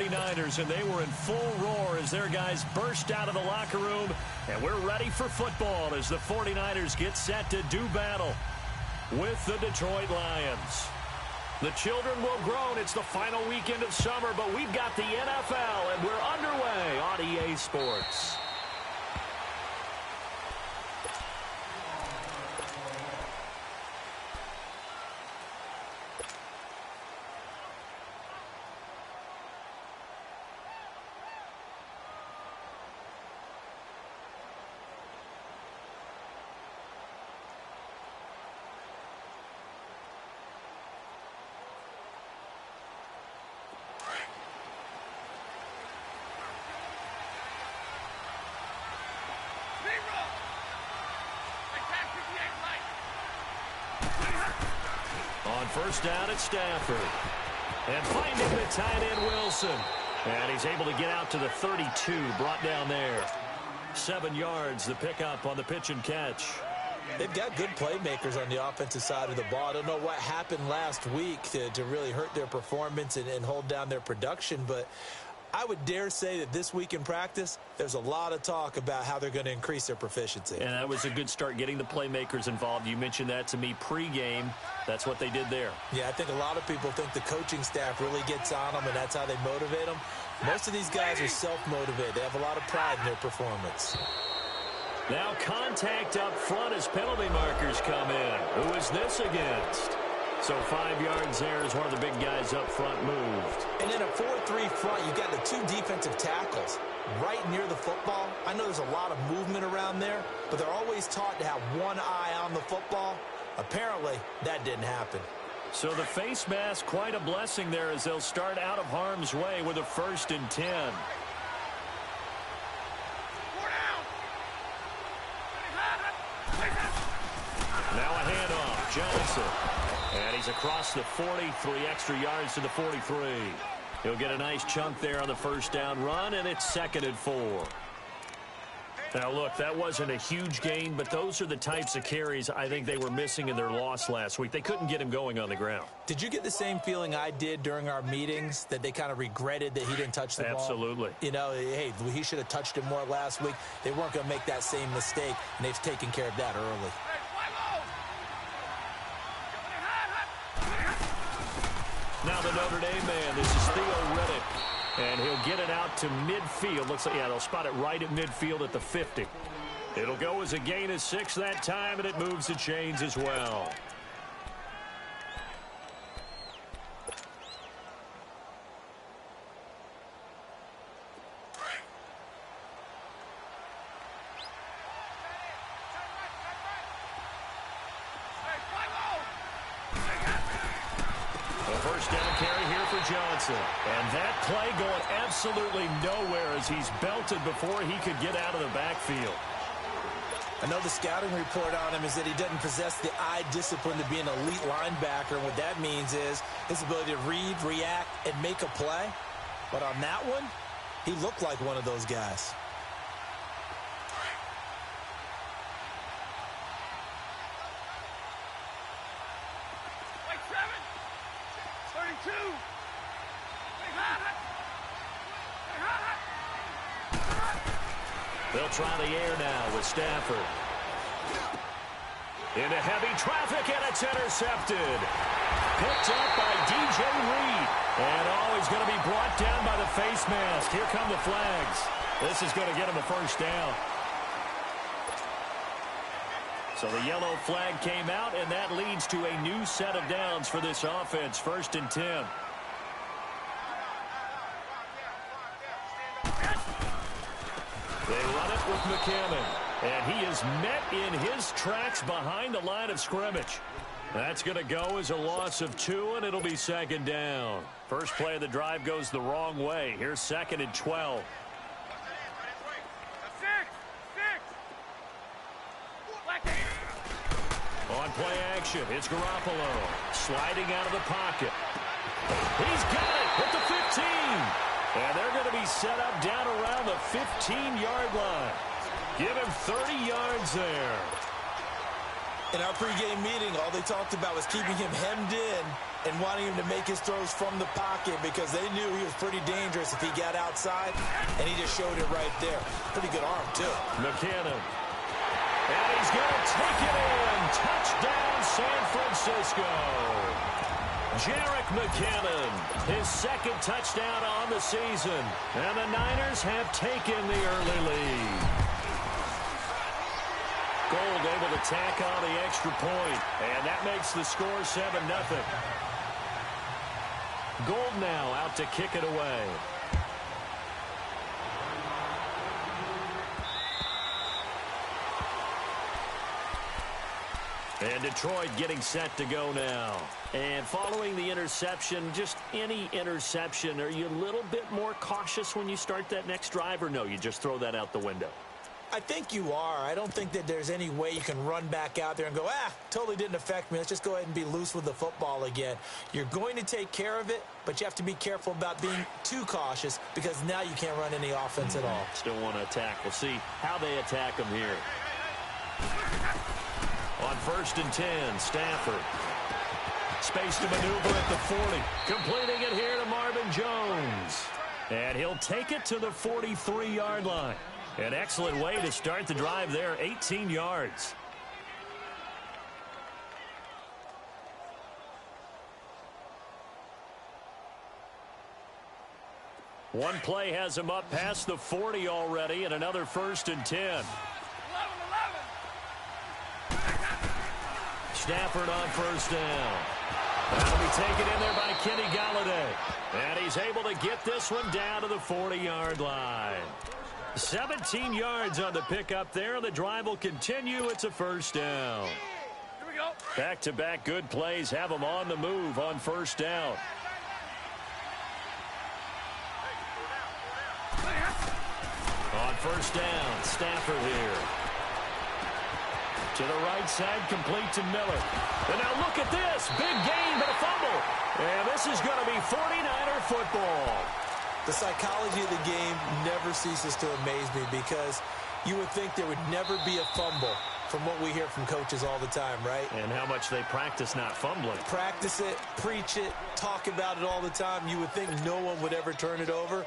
49ers, and they were in full roar as their guys burst out of the locker room. And we're ready for football as the 49ers get set to do battle with the Detroit Lions. The children will groan. It's the final weekend of summer, but we've got the NFL, and we're underway on EA Sports. On first down, it's Stafford. And finding the tight end, Wilson. And he's able to get out to the 32, brought down there. 7 yards, the pickup on the pitch and catch. They've got good playmakers on the offensive side of the ball. I don't know what happened last week to really hurt their performance and hold down their production, but I would dare say that this week in practice, there's a lot of talk about how they're going to increase their proficiency. And that was a good start, getting the playmakers involved. You mentioned that to me pregame. That's what they did there. Yeah, I think a lot of people think the coaching staff really gets on them, and that's how they motivate them. Most of these guys are self-motivated. They have a lot of pride in their performance. Now contact up front as penalty markers come in. Who is this against? So 5 yards there as one of the big guys up front moved. And in a 4-3 front, you've got the 2 defensive tackles right near the football. I know there's a lot of movement around there, but they're always taught to have one eye on the football. Apparently, that didn't happen. So the face mask, quite a blessing there as they'll start out of harm's way with a 1st and 10. Now a handoff, Johnson. And he's across the 40, 3 extra yards to the 43. He'll get a nice chunk there on the first down run, and it's 2nd and 4. Now, look, that wasn't a huge gain, but those are the types of carries I think they were missing in their loss last week. They couldn't get him going on the ground. Did you get the same feeling I did during our meetings, that they kind of regretted that he didn't touch the ball? Absolutely. You know, hey, he should have touched it more last week. They weren't going to make that same mistake, and they've taken care of that early. Now the Notre Dame man, this is Theo Riddick. And he'll get it out to midfield. Looks like, yeah, they'll spot it right at midfield at the 50. It'll go as a gain of 6 that time, and it moves the chains as well. Johnson. And that play going absolutely nowhere as he's belted before he could get out of the backfield. I know the scouting report on him is that he doesn't possess the eye discipline to be an elite linebacker. And what that means is his ability to read, react, and make a play. But on that one, he looked like one of those guys. They'll try the air now with Stafford. Into heavy traffic, and it's intercepted. Picked up by DJ Reed. And he's going to be brought down by the face mask. Here come the flags. This is going to get him a 1st down. So the yellow flag came out, and that leads to a new set of downs for this offense. 1st and 10. They run it with McKinnon, and he is met in his tracks behind the line of scrimmage. That's going to go as a loss of 2, and it'll be 2nd down. First play of the drive goes the wrong way. Here's 2nd and 12. On play action, it's Garoppolo sliding out of the pocket. He's got it at the 15. And they're going to be set up down around the 15-yard line. Give him 30 yards there. In our pregame meeting, all they talked about was keeping him hemmed in and wanting him to make his throws from the pocket because they knew he was pretty dangerous if he got outside, and he just showed it right there. Pretty good arm, too. McKinnon. And he's going to take it in. Touchdown, San Francisco. Jerick McKinnon, his second touchdown on the season. And the Niners have taken the early lead. Gold able to tack on the extra point, and that makes the score 7-0. Gold now out to kick it away. And Detroit getting set to go now. And following the interception, just any interception, are you a little bit more cautious when you start that next drive, or no, you just throw that out the window? I think you are. I don't think that there's any way you can run back out there and go, totally didn't affect me. Let's just go ahead and be loose with the football again. You're going to take care of it, but you have to be careful about being too cautious because now you can't run any offense at all. Still want to attack. We'll see how they attack them here. On 1st and 10, Stafford. Space to maneuver at the 40. Completing it here to Marvin Jones. And he'll take it to the 43-yard line. An excellent way to start the drive there, 18 yards. One play has him up past the 40 already, and another 1st and 10. Stafford on 1st down. That'll be taken in there by Kenny Golladay. And he's able to get this one down to the 40-yard line. 17 yards on the pickup there. The drive will continue. It's a 1st down. Here we go. Back-to-back good plays have them on the move on 1st down. On 1st down, Stafford here. To the right side, complete to Miller. And now look at this. Big gain, but a fumble. And this is going to be 49er football. The psychology of the game never ceases to amaze me because you would think there would never be a fumble from what we hear from coaches all the time, right? And how much they practice not fumbling. Practice it, preach it, talk about it all the time. You would think no one would ever turn it over.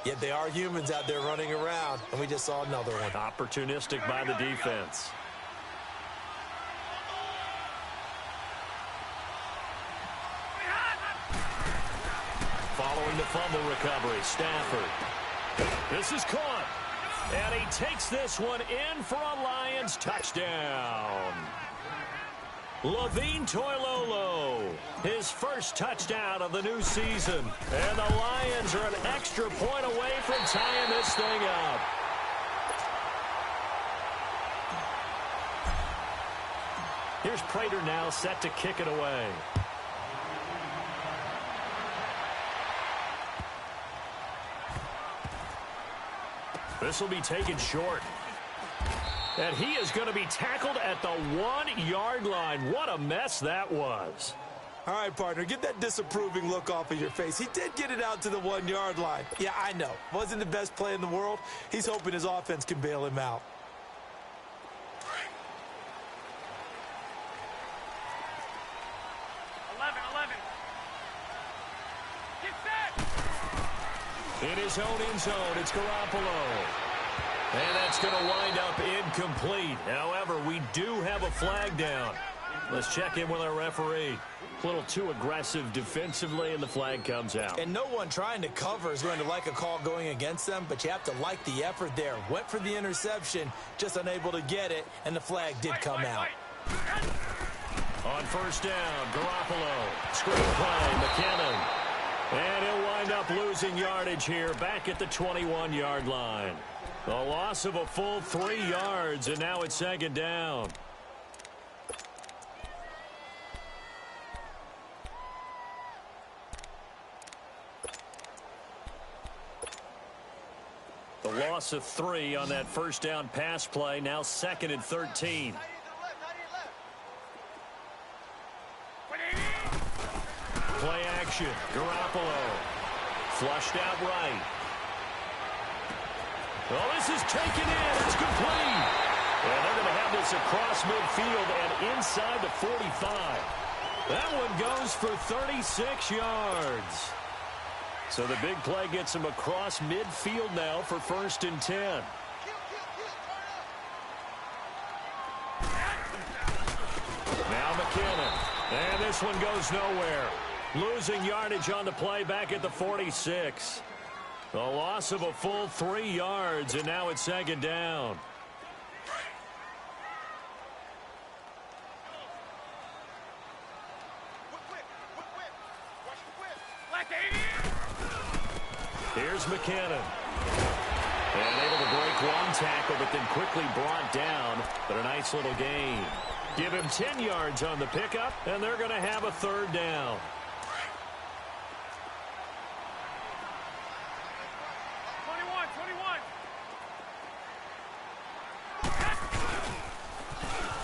Yet they are humans out there running around, and we just saw another one. Opportunistic by the defense. Following the fumble recovery, Stafford. This is caught. And he takes this one in for a Lions touchdown. Levine Toilolo, his first touchdown of the new season. And the Lions are an extra point away from tying this thing up. Here's Prater now set to kick it away. This will be taken short. And he is going to be tackled at the 1-yard line. What a mess that was. All right, partner, get that disapproving look off of your face. He did get it out to the 1-yard line. Yeah, I know. Wasn't the best play in the world. He's hoping his offense can bail him out. In his own end zone, it's Garoppolo. And that's going to wind up incomplete. However, we do have a flag down. Let's check in with our referee. A little too aggressive defensively, and the flag comes out. And no one trying to cover is going to like a call going against them, but you have to like the effort there. Went for the interception, just unable to get it, and the flag did come out. On 1st down, Garoppolo. Screen play, McKinnon. And he'll wind up losing yardage here back at the 21-yard line. A loss of a full 3 yards, and now it's 2nd down. The loss of 3 on that 1st down pass play, now 2nd and 13. Play action. Garoppolo. Flushed out right. Well, this is taken in. It's complete. And they're going to have this across midfield and inside the 45. That one goes for 36 yards. So the big play gets him across midfield now for 1st and 10. Now McKinnon. And this one goes nowhere. Losing yardage on the play back at the 46. A loss of a full 3 yards, and now it's 2nd down. Here's McKinnon. And able to break one tackle, but then quickly brought down. But a nice little gain. Give him 10 yards on the pickup, and they're going to have a 3rd down.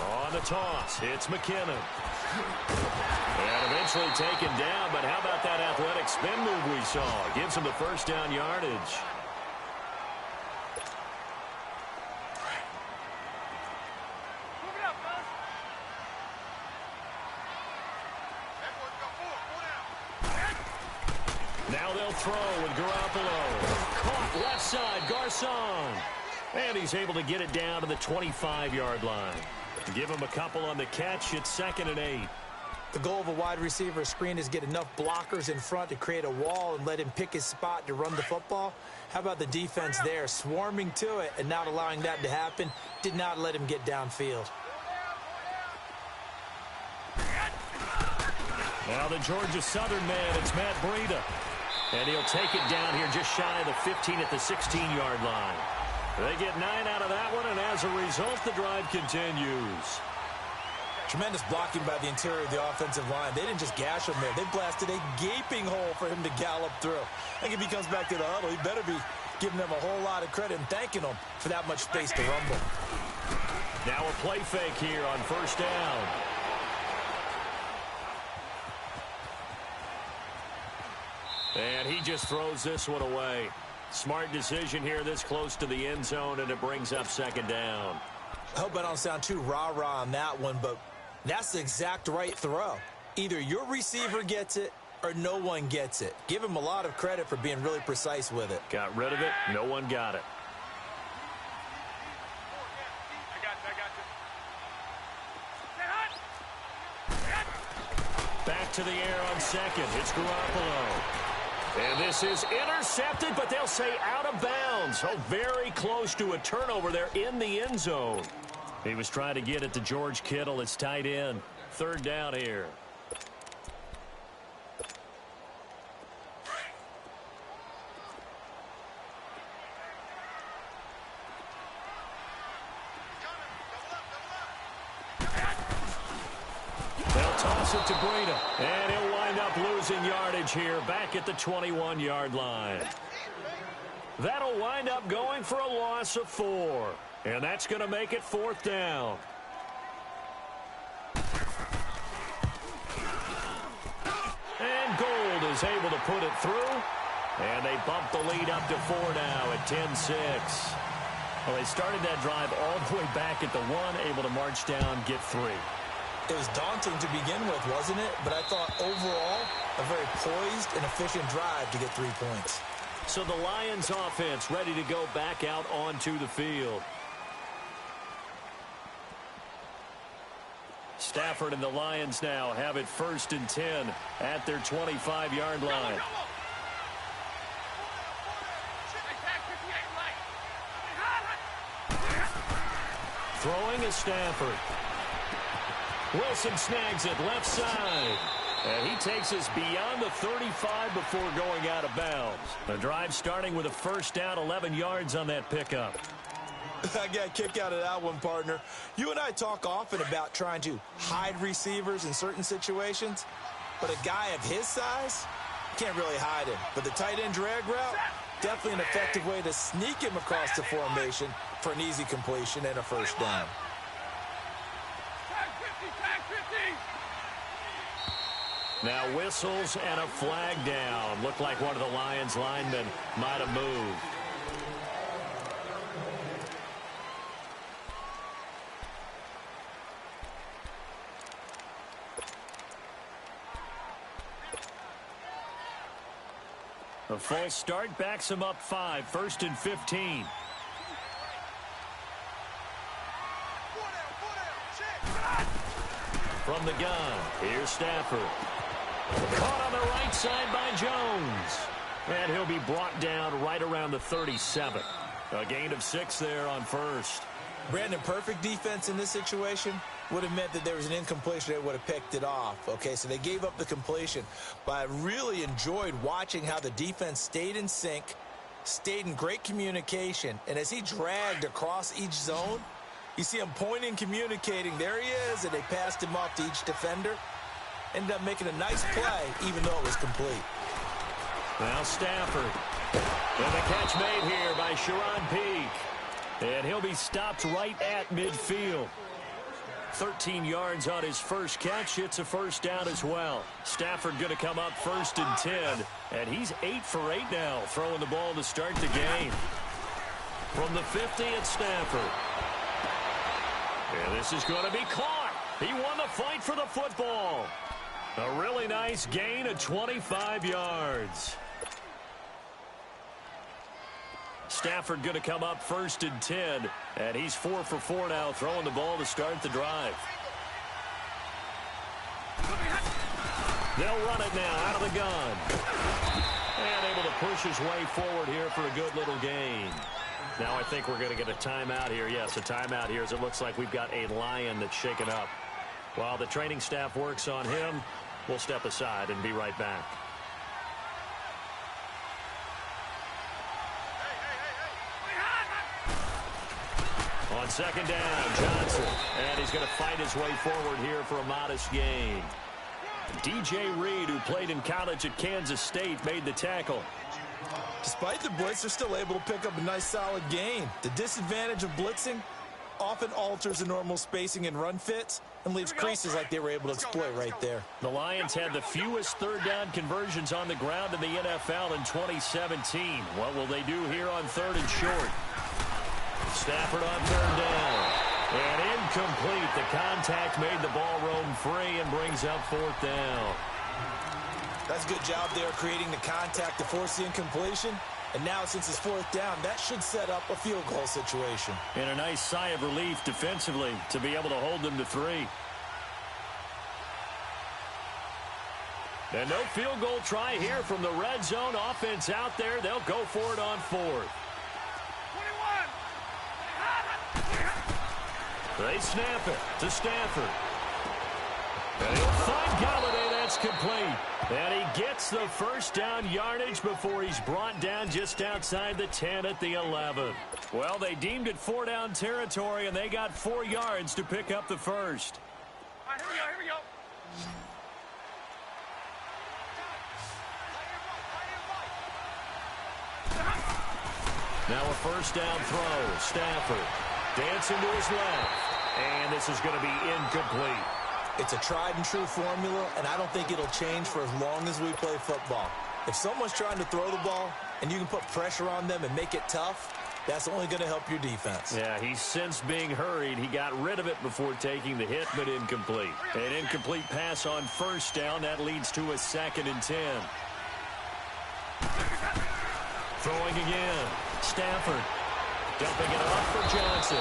On the toss, it's McKinnon. And eventually taken down, but how about that athletic spin move we saw? Gives him the 1st down yardage. Now they'll throw with Garoppolo. Caught left side, Garcon. And he's able to get it down to the 25-yard line. Give him a couple on the catch. It's 2nd and 8. The goal of a wide receiver screen is get enough blockers in front to create a wall and let him pick his spot to run the football. How about the defense there, swarming to it and not allowing that to happen? Did not let him get downfield. Now the Georgia Southern man, it's Matt Breida. And he'll take it down here just shy of the 15 at the 16-yard line. They get 9 out of that one, and as a result, the drive continues. Tremendous blocking by the interior of the offensive line. They didn't just gash him there. They blasted a gaping hole for him to gallop through. I think if he comes back to the huddle, he better be giving them a whole lot of credit and thanking them for that much space to rumble. Now a play fake here on 1st down. And he just throws this one away. Smart decision here this close to the end zone, and it brings up 2nd down. I hope I don't sound too rah-rah on that one, but that's the exact right throw. Either your receiver gets it or no one gets it. Give him a lot of credit for being really precise with it. Got rid of it. No one got it. Back to the air on 2nd. It's Garoppolo. And this is intercepted, but they'll say out of bounds. Oh, very close to a turnover there in the end zone. He was trying to get it to George Kittle. It's tight end. 3rd down here. They'll toss it to Breida, and he'll wind up losing yardage here back at the 21-yard line. That'll wind up going for a loss of 4, and that's going to make it 4th down. And Gold is able to put it through, and they bump the lead up to 4 now at 10-6. Well, they started that drive all the way back at the 1, able to march down, get 3. It was daunting to begin with, wasn't it? But I thought overall, a very poised and efficient drive to get 3 points. So the Lions offense ready to go back out onto the field. Stafford and the Lions now have it 1st and 10 at their 25-yard line. Throwing is Stafford. Wilson snags it left side. And he takes us beyond the 35 before going out of bounds. The drive starting with a 1st down, 11 yards on that pickup. I got a kick out of that one, partner. You and I talk often about trying to hide receivers in certain situations, but a guy of his size can't really hide him. But the tight end drag route, definitely an effective way to sneak him across the formation for an easy completion and a 1st down. Now whistles and a flag down. Looked like one of the Lions linemen might have moved. A false start backs him up 5, 1st and 15. From the gun, here's Stafford. Caught on the right side by Jones. And he'll be brought down right around the 37. A gain of 6 there on first. Brandon, perfect defense in this situation would have meant that there was an incompletion that would have picked it off. Okay, so they gave up the completion. But I really enjoyed watching how the defense stayed in sync, stayed in great communication. And as he dragged across each zone, you see him pointing, communicating. There he is, and they passed him off to each defender. Ended up making a nice play, even though it was complete. Now Stafford. And the catch made here by Sharon Peak. And he'll be stopped right at midfield. 13 yards on his first catch. It's a first down as well. Stafford going to come up 1st and 10. And he's 8 for 8 now, throwing the ball to start the game. From the 50, it's Stafford. And this is going to be caught. He won the fight for the football. A really nice gain of 25 yards. Stafford going to come up 1st and 10, and he's 4 for 4 now, throwing the ball to start the drive. They'll run it now out of the gun. And able to push his way forward here for a good little gain. Now I think we're going to get a timeout here. Yes, a timeout here as it looks like we've got a Lion that's shaken up. While the training staff works on him, we'll step aside and be right back. On 2nd down, Johnson. And he's going to fight his way forward here for a modest gain. DJ Reed, who played in college at Kansas State, made the tackle. Despite the blitz, they're still able to pick up a nice solid gain. The disadvantage of blitzing often alters the normal spacing and run fits and leaves creases like they were able to exploit right there. The Lions had the fewest 3rd down conversions on the ground in the NFL in 2017. What will they do here on 3rd and short? Stafford on 3rd down. And incomplete. The contact made the ball roam free and brings up 4th down. That's a good job there creating the contact to force the incompletion. And now since it's 4th down, that should set up a field goal situation. And a nice sigh of relief defensively to be able to hold them to 3. And no field goal try here from the red zone offense out there. They'll go for it on 4th. They snap it to Stafford. And he'll find Galladay. That's complete. And he gets the first down yardage before he's brought down just outside the 10 at the 11. Well, they deemed it 4-down territory, and they got 4 yards to pick up the first. All right, here we go. Now a first down throw. Stafford dancing to his left. And this is going to be incomplete. It's a tried and true formula, and I don't think it'll change for as long as we play football. If someone's trying to throw the ball and you can put pressure on them and make it tough, that's only going to help your defense. Yeah, he's since being hurried. He got rid of it before taking the hit, but incomplete. An incomplete pass on first down. That leads to a 2nd and 10. Throwing again. Stafford dumping it off for Johnson.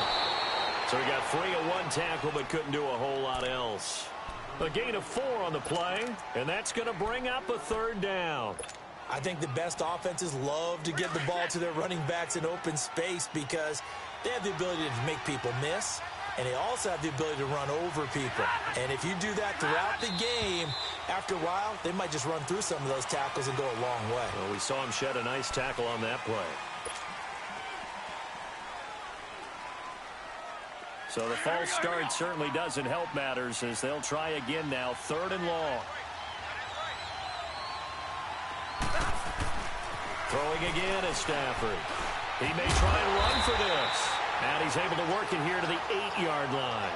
So he got free of 1 tackle, but couldn't do a whole lot else. A gain of 4 on the play, and that's going to bring up a 3rd down. I think the best offenses love to get the ball to their running backs in open space because they have the ability to make people miss, and they also have the ability to run over people. And if you do that throughout the game, after a while, they might just run through some of those tackles and go a long way. Well, we saw him shed a nice tackle on that play. So the false start certainly doesn't help matters as they'll try again now. 3rd and long. Throwing again is Stafford. He may try and run for this. And he's able to work it here to the 8-yard line.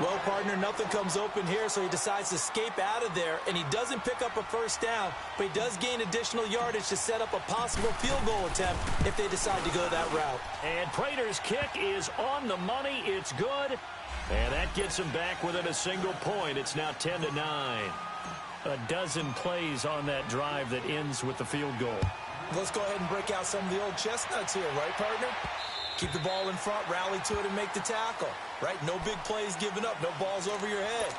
Well, partner, nothing comes open here, so he decides to escape out of there, and he doesn't pick up a first down, but he does gain additional yardage to set up a possible field goal attempt if they decide to go that route. And Prater's kick is on the money. It's good. And that gets him back within a single point. It's now 10-9. a dozen plays on that drive that ends with the field goal. Let's go ahead and break out some of the old chestnuts here, right, partner? Keep the ball in front, rally to it, and make the tackle, right? No big plays given up, no balls over your head.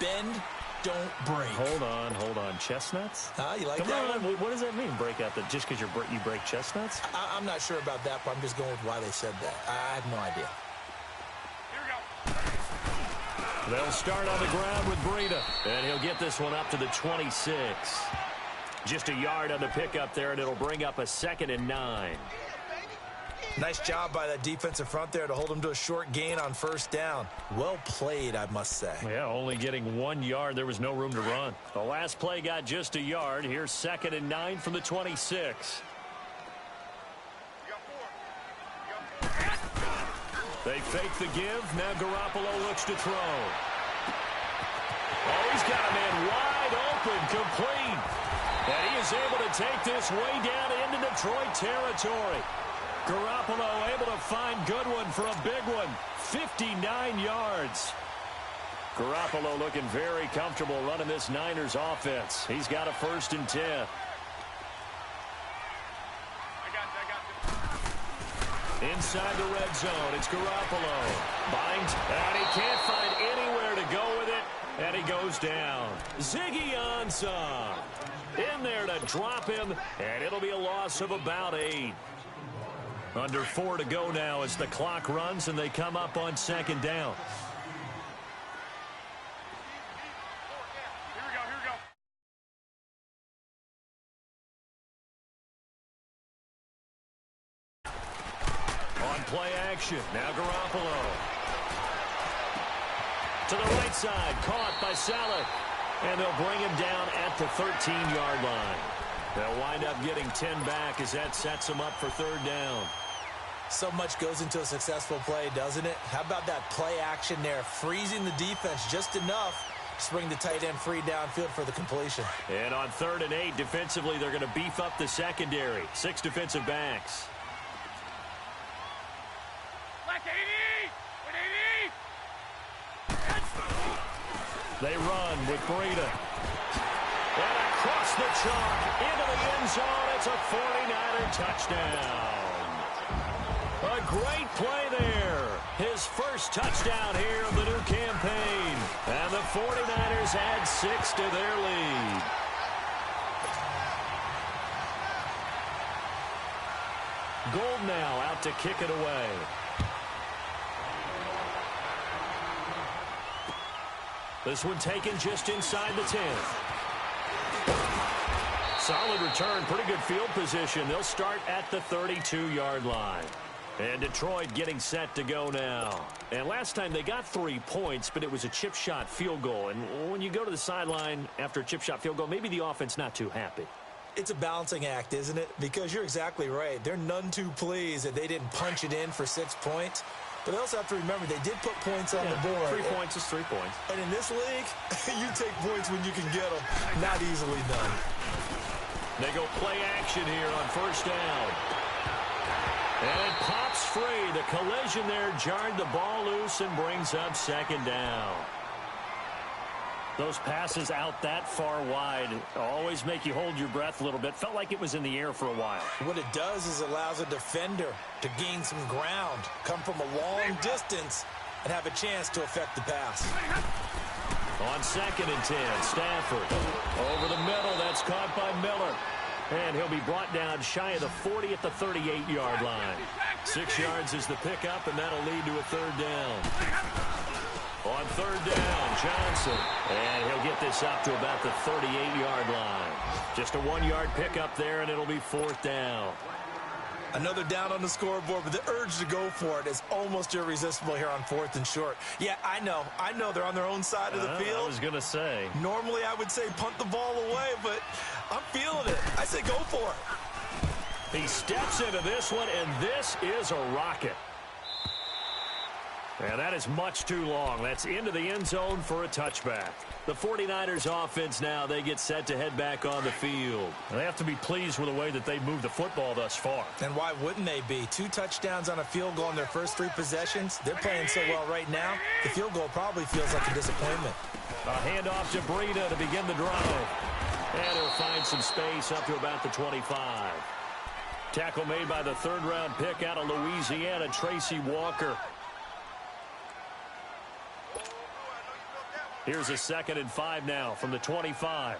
Bend, don't break. Hold on. Chestnuts? You like Come that on, one? what does that mean, break out just because you break chestnuts? I'm not sure about that, but I'm just going with why they said that. I have no idea. They'll start on the ground with Breida, and he'll get this one up to the 26. Just a yard on the pickup there, and it'll bring up a 2nd and 9. Nice job by that defensive front there to hold him to a short gain on first down. Well played, I must say. Yeah, only getting 1 yard. There was no room to run. The last play got just a yard. Here's 2nd and 9 from the 26. They fake the give. Now Garoppolo looks to throw. Oh, he's got a man wide open, complete. And he is able to take this way down into Detroit territory. Garoppolo able to find Goodwin for a big one. 59 yards. Garoppolo looking very comfortable running this Niners offense. He's got a 1st and 10. Inside the red zone, it's Garoppolo. Binds, and he can't find anywhere to go with it, and he goes down. Ziggy Ansah in there to drop him, and it'll be a loss of about 8. Under 4 to go now as the clock runs, and they come up on 2nd down. Play action. Now Garoppolo. To the right side. Caught by Saleh. And they'll bring him down at the 13-yard line. They'll wind up getting 10 back as that sets them up for 3rd down. So much goes into a successful play, doesn't it? How about that play action there? Freezing the defense just enough to bring the tight end free downfield for the completion. And on 3rd and 8, defensively, they're going to beef up the secondary. 6 defensive backs. They run with Breida. And across the chalk into the end zone. It's a 49er touchdown. A great play there. His first touchdown here of the new campaign. And the 49ers add 6 to their lead. Gold now out to kick it away. This one taken just inside the 10. Solid return, pretty good field position. They'll start at the 32-yard line. And Detroit getting set to go now. And last time they got 3 points, but it was a chip shot field goal. And when you go to the sideline after a chip shot field goal, maybe the offense not too happy. It's a balancing act, isn't it? Because you're exactly right. They're none too pleased that they didn't punch it in for 6 points. But they also have to remember they did put points on the board. 3 points is 3 points. And in this league, you take points when you can get them. Not easily done. They go play action here on 1st down. And it pops free. The collision there jarred the ball loose and brings up 2nd down. Those passes out that far wide always make you hold your breath a little bit. Felt like it was in the air for a while. What it does is it allows a defender to gain some ground, come from a long distance, and have a chance to affect the pass. On 2nd and 10, Stafford over the middle. That's caught by Miller. And he'll be brought down shy of the 40 at the 38-yard line. 6 yards is the pickup, and that'll lead to a 3rd down. On 3rd down, Johnson. And he'll get this up to about the 38-yard line. Just a 1-yard pickup there, and it'll be 4th down. Another down on the scoreboard, but the urge to go for it is almost irresistible here on 4th and short. Yeah, I know they're on their own side of the field. I was going to say. Normally I would say punt the ball away, but I'm feeling it. I say go for it. He steps into this one, and this is a rocket. And that is much too long. That's into the end zone for a touchback. The 49ers offense now, they get set to head back on the field. They have to be pleased with the way that they moved the football thus far. And why wouldn't they be? 2 touchdowns on a field goal in their first 3 possessions. They're playing so well right now, the field goal probably feels like a disappointment. A handoff to Breida to begin the drive. And he'll find some space up to about the 25. Tackle made by the third-round pick out of Louisiana, Tracy Walker. Here's a 2nd and 5 now from the 25.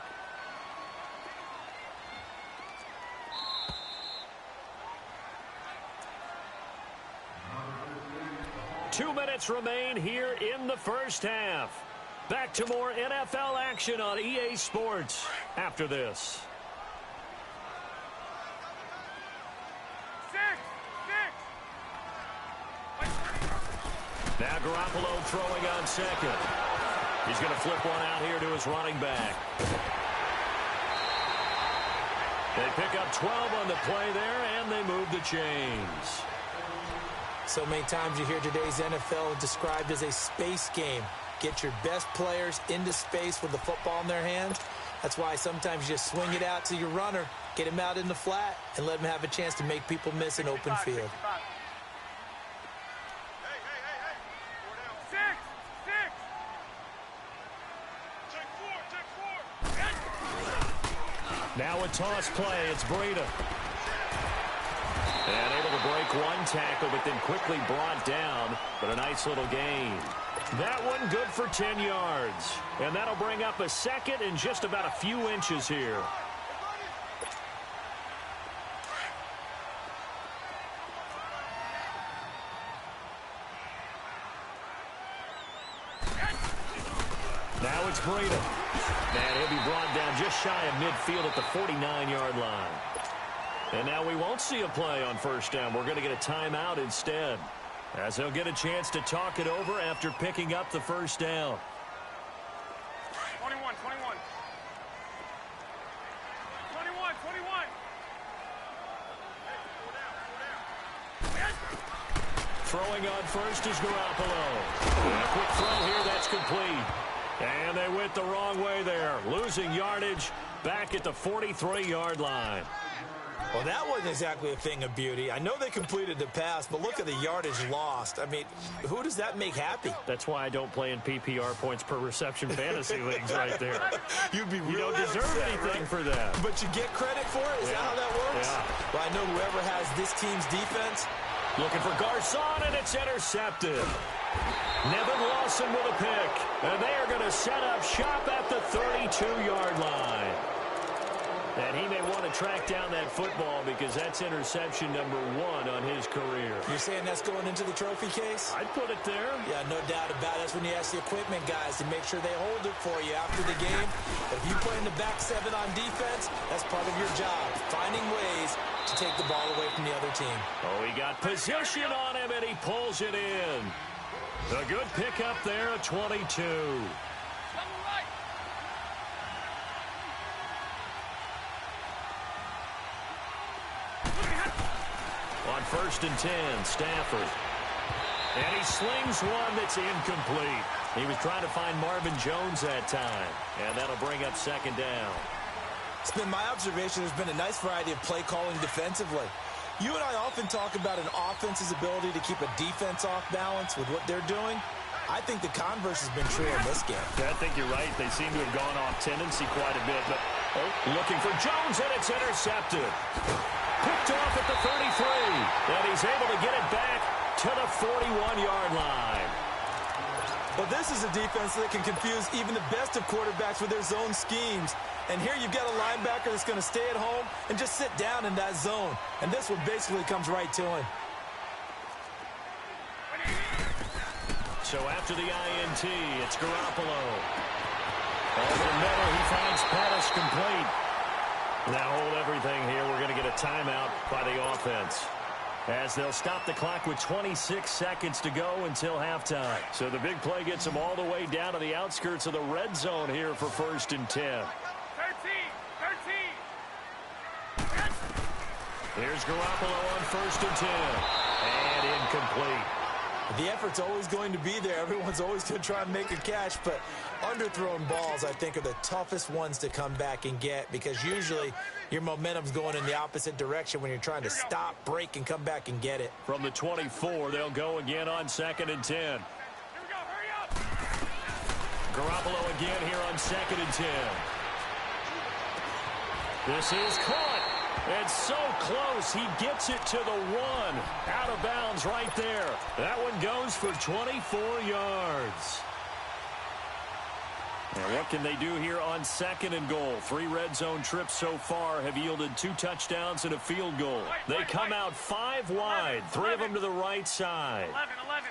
Two minutes remain here in the first half. Back to more NFL action on EA Sports after this. Now Garoppolo throwing on second. He's going to flip one out here to his running back. They pick up 12 on the play there, and they move the chains. So many times you hear today's NFL described as a space game. Get your best players into space with the football in their hands. That's why sometimes you just swing it out to your runner, get him out in the flat, and let him have a chance to make people miss an open field. Now a toss play. It's Breida. And able to break one tackle, but then quickly brought down. But a nice little gain. That one good for 10 yards. And that'll bring up a 2nd and just about a few inches here. Now it's Breida. And he'll be brought down just shy of midfield at the 49-yard line. And now we won't see a play on first down. We're going to get a timeout instead, as he'll get a chance to talk it over after picking up the first down. 21. Throwing on first is Garoppolo. And a quick throw here, that's complete. And they went the wrong way there, losing yardage back at the 43-yard line. Well, that wasn't exactly a thing of beauty. I know they completed the pass, but look at the yardage lost. I mean, who does that make happy? That's why I don't play in PPR points per reception fantasy leagues right there. You'd be You don't deserve upset, anything right? for that. But you get credit for it? Is that how that works? Yeah. Well, I know whoever has this team's defense. Looking for Garcon, and it's intercepted. Nevin Lawson with a pick. And they are going to set up shop at the 32-yard line. And he may want to track down that football because that's interception number 1 on his career. You're saying that's going into the trophy case? I'd put it there. Yeah, no doubt about it. That's when you ask the equipment guys to make sure they hold it for you after the game. But if you play in the back 7 on defense, that's part of your job, finding ways to take the ball away from the other team. Oh, he got position on him, and he pulls it in. A good pickup there at 22. On 1st and 10, Stafford. And he slings one that's incomplete. He was trying to find Marvin Jones that time. And that'll bring up 2nd down. It's been my observation there's been a nice variety of play calling defensively. You and I often talk about an offense's ability to keep a defense off balance with what they're doing. I think the converse has been true in this game. Yeah, I think you're right. They seem to have gone off tendency quite a bit. But looking for Jones, and it's intercepted. Picked off at the 33. And he's able to get it back to the 41-yard line. Well, this is a defense that can confuse even the best of quarterbacks with their zone schemes. And here you've got a linebacker that's going to stay at home and just sit down in that zone. And this one basically comes right to him. So after the INT, it's Garoppolo. Over the middle, he finds Pettis complete. Now hold everything here. We're going to get a timeout by the offense, as they'll stop the clock with 26 seconds to go until halftime. So the big play gets them all the way down to the outskirts of the red zone here for 1st and 10. 13. Here's Garoppolo on 1st and 10. And incomplete. The effort's always going to be there. Everyone's always going to try and make a catch, but underthrown balls, I think, are the toughest ones to come back and get, because usually your momentum's going in the opposite direction when you're trying to stop, break, and come back and get it. From the 24, they'll go again on 2nd and 10. Garoppolo again here on 2nd and 10. This is caught. And so close, he gets it to the 1. Out of bounds right there. That one goes for 24 yards. And what can they do here on 2nd and goal? 3 red zone trips so far have yielded 2 touchdowns and a field goal. They come out 5 wide, 3 of them to the right side. 11.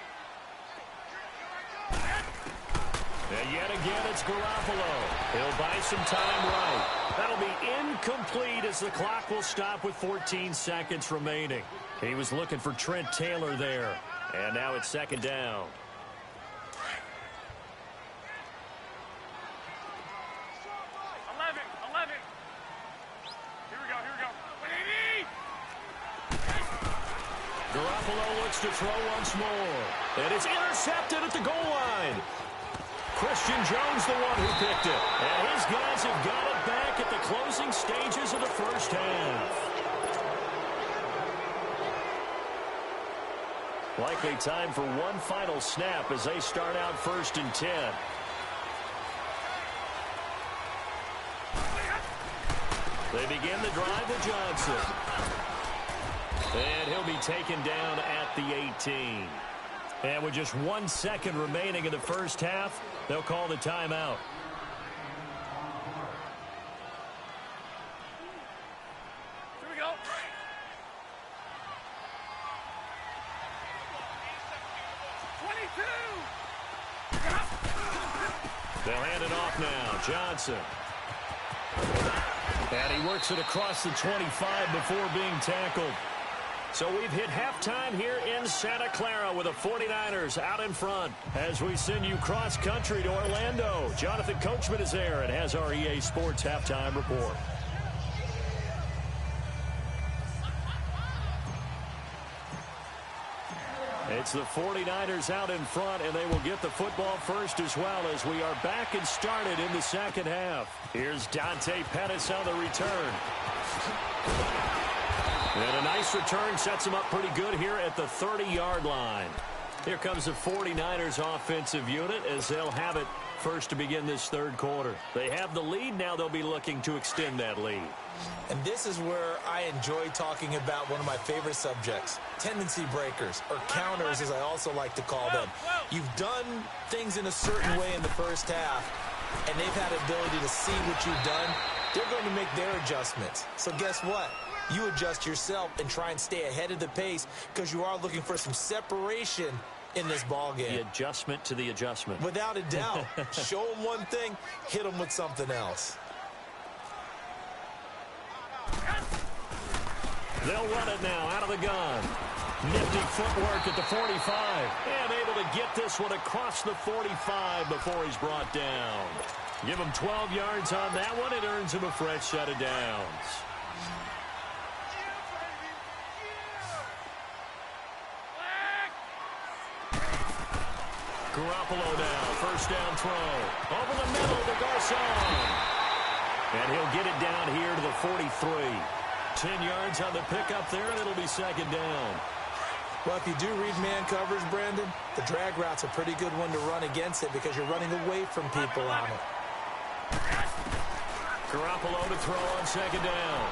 And yet again, it's Garoppolo. He'll buy some time right. That'll be incomplete as the clock will stop with 14 seconds remaining. He was looking for Trent Taylor there. And now it's 2nd down. Garoppolo looks to throw once more. And it's intercepted at the goal line. Christian Jones the one who picked it. And his guys have got it back at the closing stages of the first half. Likely time for one final snap as they start out 1st and 10. They begin the drive with Johnson. And he'll be taken down at the 18. And with just 1 second remaining in the first half, they'll call the timeout. Here we go. They'll hand it off now. Johnson. And he works it across the 25 before being tackled. So we've hit halftime here in Santa Clara with the 49ers out in front as we send you cross-country to Orlando. Jonathan Coachman is there and has our EA Sports halftime report. It's the 49ers out in front, and they will get the football first as well as we are back and started in the second half. Here's Dante Pettis on the return. And a nice return sets him up pretty good here at the 30-yard line. Here comes the 49ers offensive unit as they'll have it first to begin this third quarter. They have the lead. Now they'll be looking to extend that lead. And this is where I enjoy talking about one of my favorite subjects, tendency breakers, or counters as I also like to call them. You've done things in a certain way in the first half, and they've had the ability to see what you've done. They're going to make their adjustments. So guess what? You adjust yourself and try and stay ahead of the pace because you are looking for some separation in this ball game. The adjustment to the adjustment. Without a doubt. Show them one thing, hit them with something else. They'll run it now out of the gun. Nifty footwork at the 45. And able to get this one across the 45 before he's brought down. Give him 12 yards on that one. It earns him a fresh set of downs. Garoppolo now, first down throw. Over the middle to Garcon. And he'll get it down here to the 43. 10 yards on the pickup there, and it'll be second down. Well, if you do read man coverage, Brandon, the drag route's a pretty good one to run against it because you're running away from people on it. Garoppolo to throw on second down.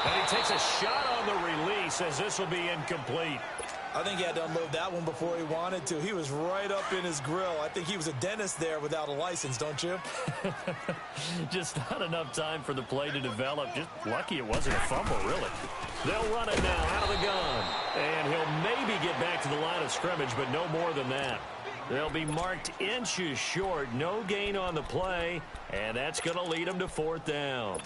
And he takes a shot on the release as this will be incomplete. I think he had to unload that one before he wanted to. He was right up in his grill. I think he was a dentist there without a license, don't you? Just not enough time for the play to develop. Just lucky it wasn't a fumble, really. They'll run it now out of the gun. And he'll maybe get back to the line of scrimmage, but no more than that. They'll be marked inches short. No gain on the play, and that's going to lead them to fourth down.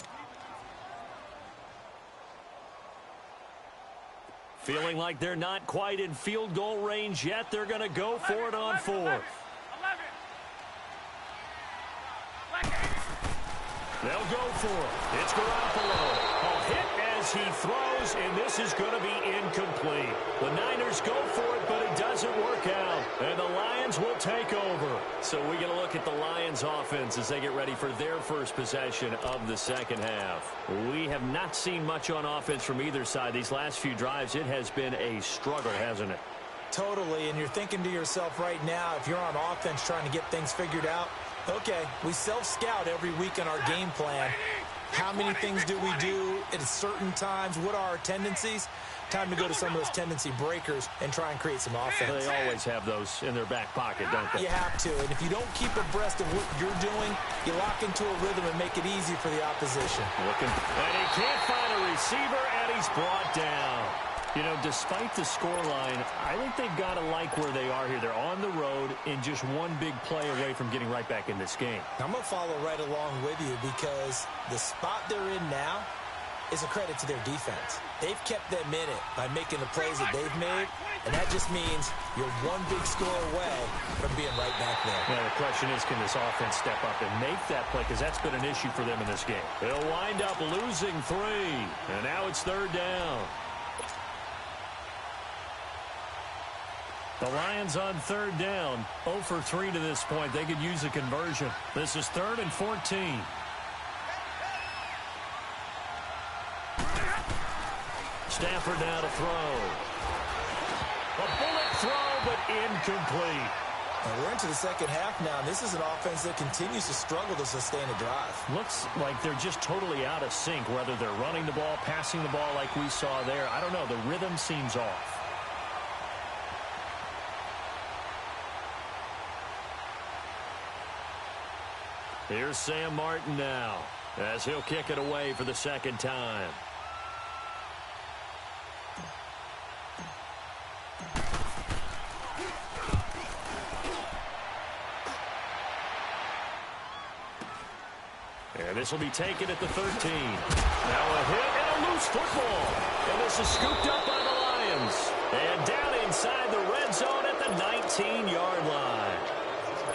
Feeling like they're not quite in field goal range yet. They're going to go for it on fourth. They'll go for it. It's Garoppolo. A hit as he throws, and this is going to be incomplete. The Niners go for it, but it doesn't work out. And the Lions will take over. So we get a look at the Lions offense as they get ready for their first possession of the second half. We have not seen much on offense from either side. These last few drives, it has been a struggle, hasn't it? Totally, and you're thinking to yourself right now, if you're on offense trying to get things figured out, okay, we self-scout every week in our game plan. How many things do we do at certain times? What are our tendencies? Time to go to some of those tendency breakers and try and create some offense. They always have those in their back pocket, don't they? You have to, and if you don't keep abreast of what you're doing, you lock into a rhythm and make it easy for the opposition. Looking, and he can't find a receiver, and he's brought down. You know, despite the scoreline, I think they've got to like where they are here. They're on the road and just one big play away from getting right back in this game. I'm going to follow right along with you because the spot they're in now is a credit to their defense. They've kept them in it by making the plays that they've made, and that just means you're one big score away from being right back there. Now, the question is, can this offense step up and make that play? Because that's been an issue for them in this game. They'll wind up losing 3, and now it's 3rd down. The Lions on 3rd down, 0 for 3 to this point. They could use a conversion. This is 3rd and 14. Stafford now to throw. A bullet throw, but incomplete. And we're into the second half now. This is an offense that continues to struggle to sustain a drive. Looks like they're just totally out of sync, whether they're running the ball, passing the ball like we saw there. I don't know. The rhythm seems off. Here's Sam Martin now, as he'll kick it away for the second time. And this will be taken at the 13. Now a hit and a loose football. And this is scooped up by the Lions. And down inside the red zone at the 19-yard line.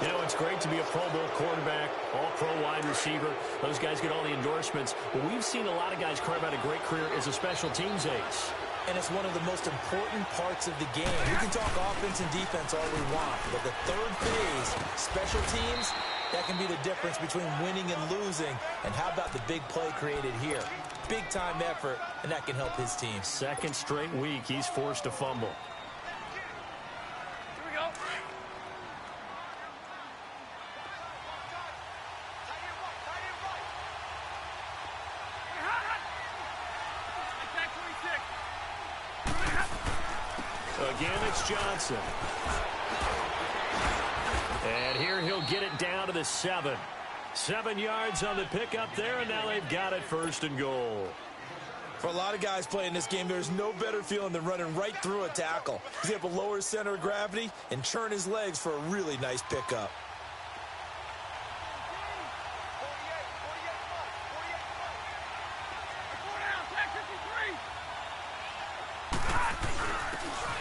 You know, it's great to be a Pro Bowl quarterback, all-pro wide receiver. Those guys get all the endorsements. But we've seen a lot of guys carve out a great career as a special teams ace. And it's one of the most important parts of the game. We can talk offense and defense all we want, but the third phase, special teams, that can be the difference between winning and losing. And how about the big play created here? Big-time effort, and that can help his team. Second straight week, he's forced to fumble. Here we go. Again, it's Johnson. And here he'll get it down to the 7. 7 yards on the pickup there, and now they've got it 1st and goal. For a lot of guys playing this game, there's no better feeling than running right through a tackle. He's able to lower his center of gravity and churn his legs for a really nice pickup.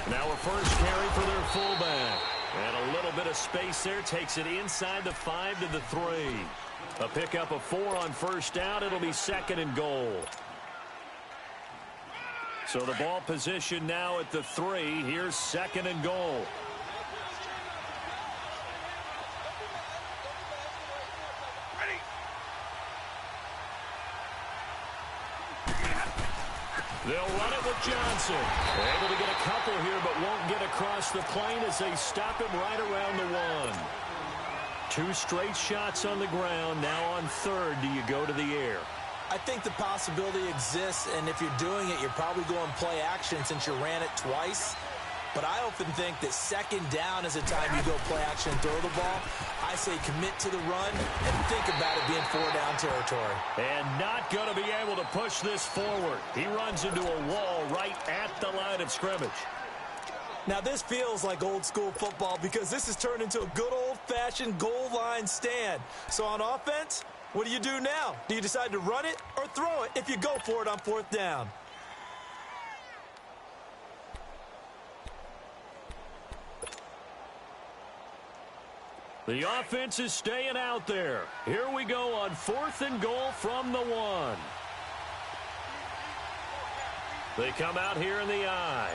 Now a first carry for their fullback. And a little bit of space there. Takes it inside the 5 to the 3. A pickup of 4 on 1st down. It'll be 2nd and goal. So the ball position now at the 3. Here's 2nd and goal. They'll run it with Johnson. Able to get a couple here, but won't get across the plane as they stop him right around the 1. 2 straight shots on the ground. Now on 3rd, do you go to the air? I think the possibility exists, and if you're doing it, you're probably going play action since you ran it twice. But I often think that 2nd down is a time you go play action and throw the ball. I say commit to the run and think about it being 4-down territory. And not going to be able to push this forward. He runs into a wall right at the line of scrimmage. Now this feels like old school football because this has turned into a good old-fashioned goal line stand. So on offense, what do you do now? Do you decide to run it or throw it if you go for it on 4th down? The offense is staying out there. Here we go on 4th and goal from the 1. They come out here in the I.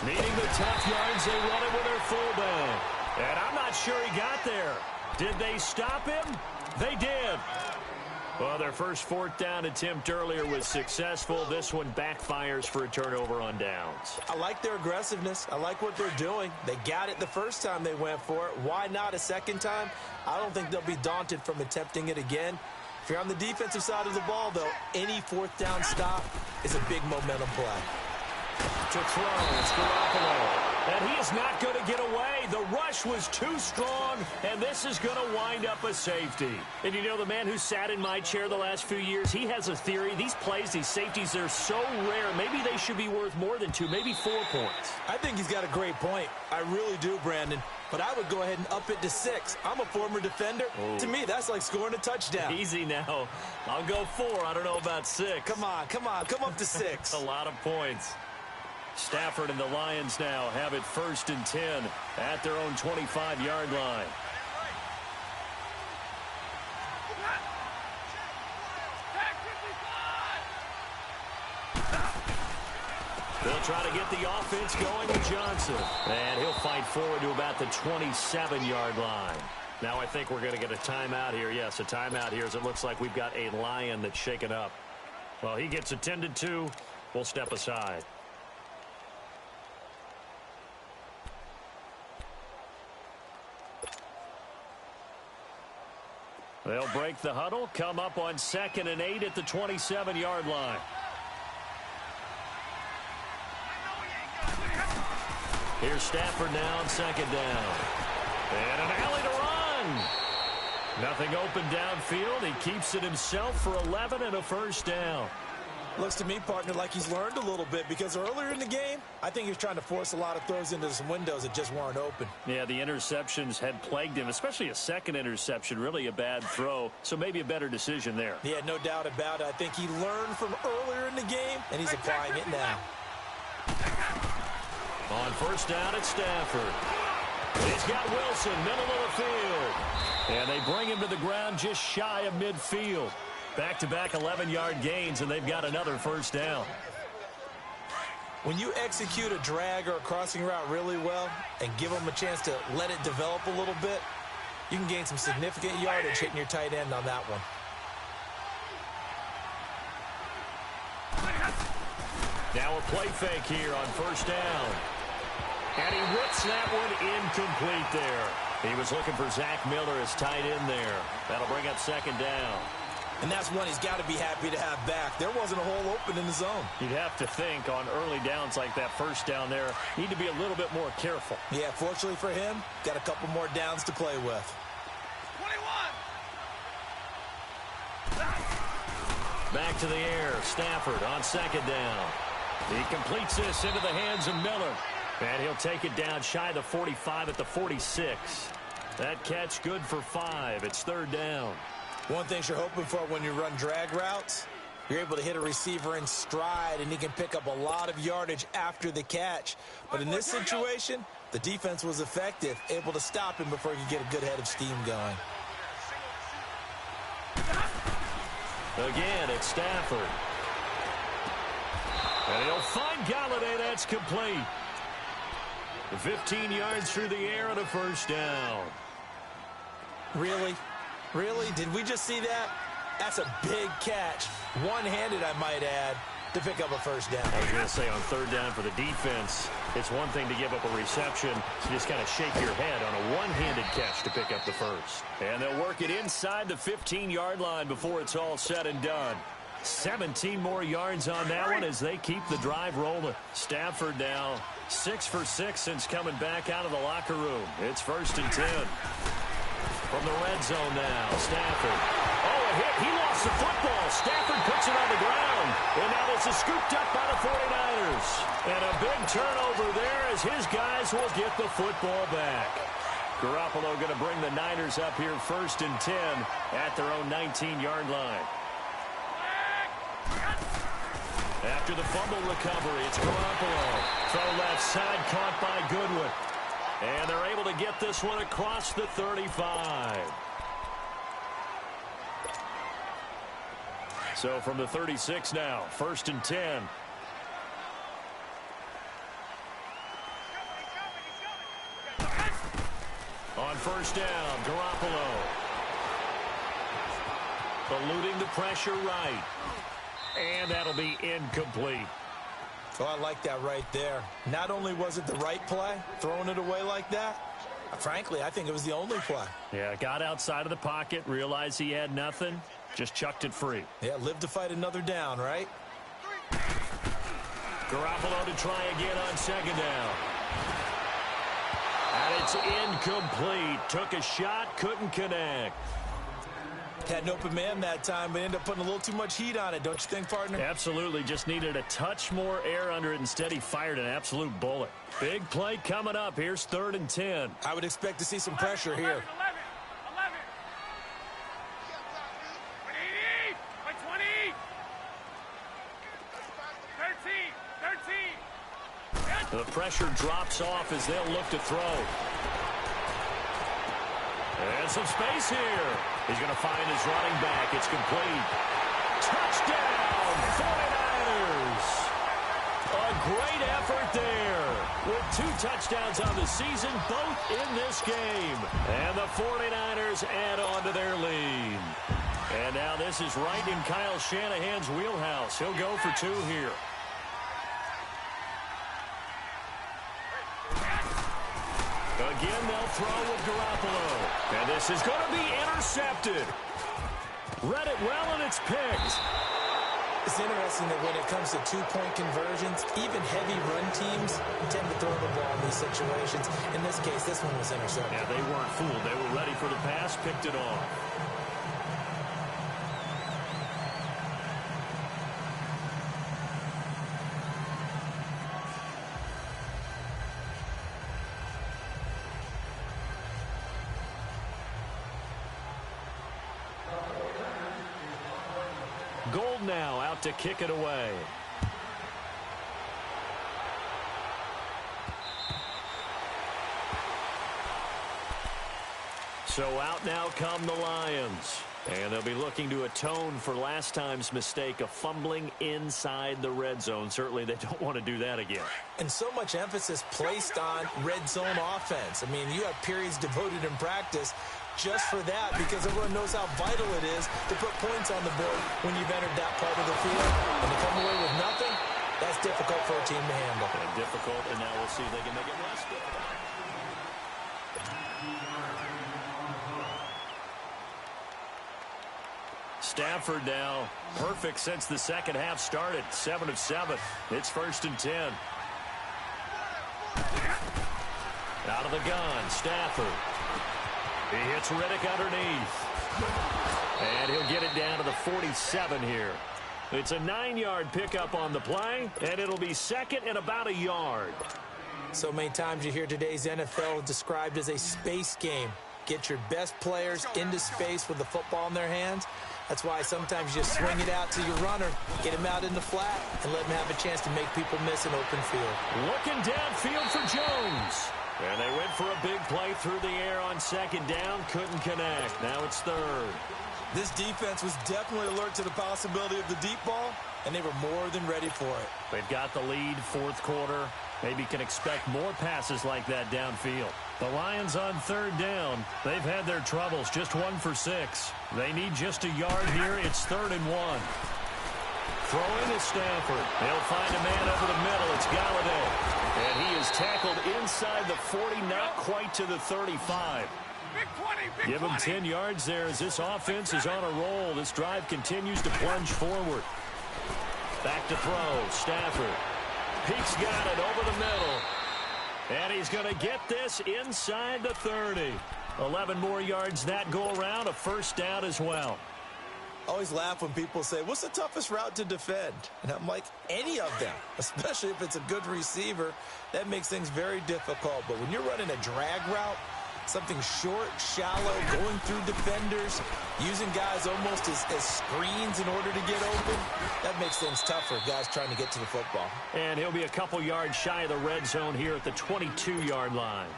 Needing the tough yards, they run it with their fullback. And I'm not sure he got there. Did they stop him? They did. Well, their first fourth down attempt earlier was successful. This one backfires for a turnover on downs. I like their aggressiveness. I like what they're doing. They got it the first time they went for it. Why not a second time? I don't think they'll be daunted from attempting it again. If you're on the defensive side of the ball, though, any fourth down stop is a big momentum play. To throw, it's Garoppolo. And he is not going to get away. The rush was too strong, and this is going to wind up a safety. And you know, the man who sat in my chair the last few years, he has a theory. These plays, these safeties, they're so rare. Maybe they should be worth more than 2, maybe 4 points. I think he's got a great point. I really do, Brandon. But I would go ahead and up it to 6. I'm a former defender. Oh. To me, that's like scoring a touchdown. Easy now. I'll go 4. I don't know about 6. Come on. Come up to 6. A lot of points. Stafford and the Lions now have it 1st and 10 at their own 25-yard line. They'll try to get the offense going with Johnson. And he'll fight forward to about the 27-yard line. Now I think we're going to get a timeout here. Yes, a timeout here as it looks like we've got a Lion that's shaken up. Well, he gets attended to. We'll step aside. They'll break the huddle, come up on 2nd and 8 at the 27-yard line. Here's Stafford now on 2nd down. And an alley to run. Nothing open downfield. He keeps it himself for 11 and a 1st down. Looks to me, partner, like he's learned a little bit because earlier in the game, I think he was trying to force a lot of throws into some windows that just weren't open. Yeah, the interceptions had plagued him, especially a second interception, really a bad throw, so maybe a better decision there. Yeah, no doubt about it. I think he learned from earlier in the game, and he's applying it now. On 1st down, it's Stafford. He's got Wilson, middle of the field. And they bring him to the ground just shy of midfield. Back-to-back 11-yard gains, and they've got another 1st down. When you execute a drag or a crossing route really well and give them a chance to let it develop a little bit, you can gain some significant yardage hitting your tight end on that one. Now a play fake here on 1st down. And he rips that one incomplete there. He was looking for Zach Miller as tight end there. That'll bring up 2nd down. And that's one he's got to be happy to have back. There wasn't a hole open in the zone. You'd have to think on early downs like that 1st down there, need to be a little bit more careful. Yeah, fortunately for him, got a couple more downs to play with. 21. Back to the air. Stafford on 2nd down. He completes this into the hands of Miller. And he'll take it down shy of the 45 at the 46. That catch good for 5. It's 3rd down. One thing you're hoping for when you run drag routes, you're able to hit a receiver in stride, and he can pick up a lot of yardage after the catch. But in this situation, the defense was effective, able to stop him before he could get a good head of steam going. Again, it's Stafford. And he'll find Galladay. That's complete. 15 yards through the air and a 1st down. Really? Really? Did we just see that? That's a big catch. One-handed, I might add, to pick up a 1st down. I was going to say on 3rd down for the defense, it's one thing to give up a reception. You just kind of shake your head on a one-handed catch to pick up the 1st. And they'll work it inside the 15-yard line before it's all said and done. 17 more yards on that one as they keep the drive rolling. Stafford now 6 for 6 since coming back out of the locker room. It's 1st and 10. From the red zone now, Stafford. Oh, a hit. He lost the football. Stafford puts it on the ground. And now this is scooped up by the 49ers. And a big turnover there as his guys will get the football back. Garoppolo going to bring the Niners up here 1st and 10 at their own 19-yard line. After the fumble recovery, it's Garoppolo. Throw left side, caught by Goodwin. And they're able to get this one across the 35. So from the 36 now, 1st and 10. On 1st down, Garoppolo. Eluding the pressure right. And that'll be incomplete. Oh, I like that right there. Not only was it the right play, throwing it away like that, frankly, I think it was the only play. Yeah, got outside of the pocket, realized he had nothing, just chucked it free. Yeah, live to fight another down, right? Garoppolo to try again on second down. And it's incomplete. Took a shot, couldn't connect. Had an open man that time, but ended up putting a little too much heat on it, don't you think, partner? Absolutely. Just needed a touch more air under it. Instead, he fired an absolute bullet. Big play coming up. Here's 3rd and 10. I would expect to see some pressure here. 11. 20. 13. The pressure drops off as they'll look to throw. And some space here. He's going to find his running back. It's complete. Touchdown, 49ers. A great effort there. With 2 touchdowns on the season, both in this game. And the 49ers add on to their lead. And now this is right in Kyle Shanahan's wheelhouse. He'll go for 2 here. Again, they'll throw with Garoppolo. And this is going to be intercepted. Read it well, and it's picked. It's interesting that when it comes to 2-point conversions, even heavy run teams tend to throw the ball in these situations. In this case, this one was intercepted. Yeah, they weren't fooled. They were ready for the pass, picked it off. Gold now out to kick it away. So out now come the Lions. And they'll be looking to atone for last time's mistake of fumbling inside the red zone. Certainly they don't want to do that again. And so much emphasis placed on red zone offense. I mean, you have periods devoted in practice just for that, because everyone knows how vital it is to put points on the board when you've entered that part of the field. And to come away with nothing, that's difficult for a team to handle. And difficult, and now we'll see if they can make it less difficult. Stafford now perfect since the second half started. 7 of 7. It's 1st and 10. Out of the gun, Stafford. He hits Riddick underneath. And he'll get it down to the 47 here. It's a 9-yard pickup on the play, and it'll be 2nd and about a yard. So many times you hear today's NFL described as a space game. Get your best players into space with the football in their hands. That's why sometimes you swing it out to your runner, get him out in the flat, and let him have a chance to make people miss an open field. Looking downfield for Jones. And they went for a big play through the air on 2nd down. Couldn't connect. Now it's 3rd. This defense was definitely alert to the possibility of the deep ball, and they were more than ready for it. They've got the lead, 4th quarter. Maybe can expect more passes like that downfield. The Lions on 3rd down. They've had their troubles, just 1 for 6. They need just a yard here. It's 3rd and 1. Throwing to Stafford. They'll find a man over the middle. It's Galladay. And he is tackled inside the 40, not quite to the 35. Give him 10 yards there as this offense is on a roll. This drive continues to plunge forward. Back to throw. Stafford. Peke's got it over the middle. And he's going to get this inside the 30. 11 more yards that go around. A 1st down as well. I always laugh when people say, what's the toughest route to defend? And I'm like, any of them, especially if it's a good receiver. That makes things very difficult. But when you're running a drag route, something short, shallow, going through defenders, using guys almost as screens in order to get open, that makes things tougher, guys trying to get to the football. And he'll be a couple yards shy of the red zone here at the 22-yard line.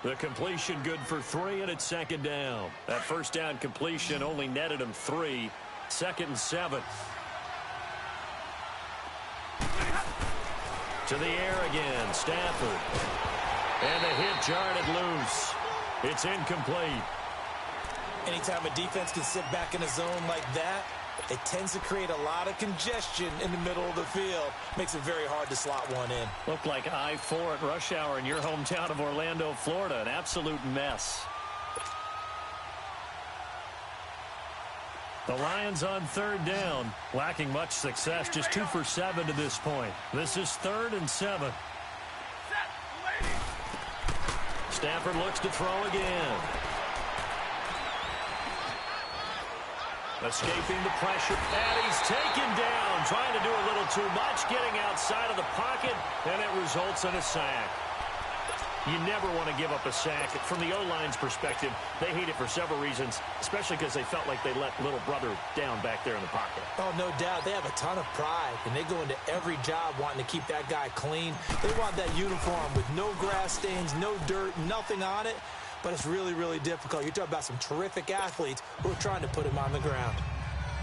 The completion good for 3, and it's 2nd down. That 1st down completion only netted him 3. 2nd and 7. To the air again, Stafford. And the hit jarred it loose. It's incomplete. Anytime a defense can sit back in a zone like that, it tends to create a lot of congestion in the middle of the field. Makes it very hard to slot one in. Looked like I-4 at rush hour in your hometown of Orlando, Florida. An absolute mess. The Lions on third down, lacking much success, just 2 for 7 to this point. This is 3rd and 7. Stafford looks to throw again. Escaping the pressure, and he's taken down, trying to do a little too much, getting outside of the pocket, and it results in a sack. You never want to give up a sack. From the O-line's perspective, they hate it for several reasons, especially because they felt like they let little brother down back there in the pocket. Oh, no doubt. They have a ton of pride, and they go into every job wanting to keep that guy clean. They want that uniform with no grass stains, no dirt, nothing on it. But it's really, really difficult. You're talking about some terrific athletes who are trying to put him on the ground.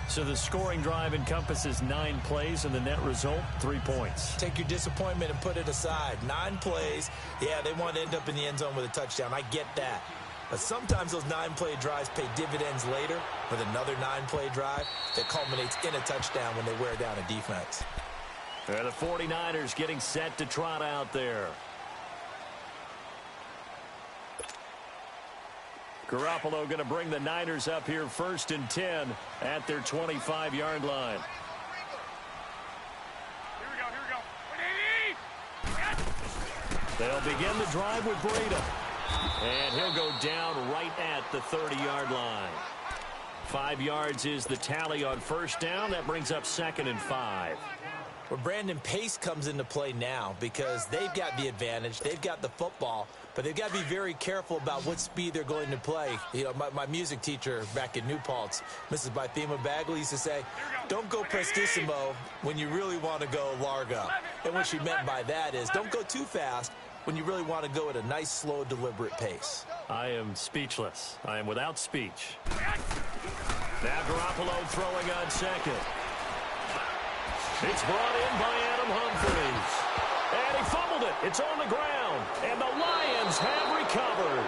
So the scoring drive encompasses 9 plays, and the net result, 3 points. Take your disappointment and put it aside. 9 plays. Yeah, they want to end up in the end zone with a touchdown. I get that. But sometimes those 9-play drives pay dividends later with another 9-play drive that culminates in a touchdown when they wear down a defense. The 49ers getting set to trot out there. Garoppolo going to bring the Niners up here 1st and 10 at their 25-yard line. Here we go. They'll begin the drive with Breida. And he'll go down right at the 30-yard line. 5 yards is the tally on 1st down. That brings up 2nd and 5. Well, Brandon, pace comes into play now because they've got the advantage. They've got the football, but they've got to be very careful about what speed they're going to play. You know, my music teacher back in New Paltz, Mrs. Bythema Bagley, used to say, don't go prestissimo when you really want to go largo. And what she meant by that is don't go too fast when you really want to go at a nice, slow, deliberate pace. I am speechless. I am without speech. Now Garoppolo throwing on 2nd. It's brought in by Adam Humphries. And he fumbled it. It's on the ground. And the Lions have recovered.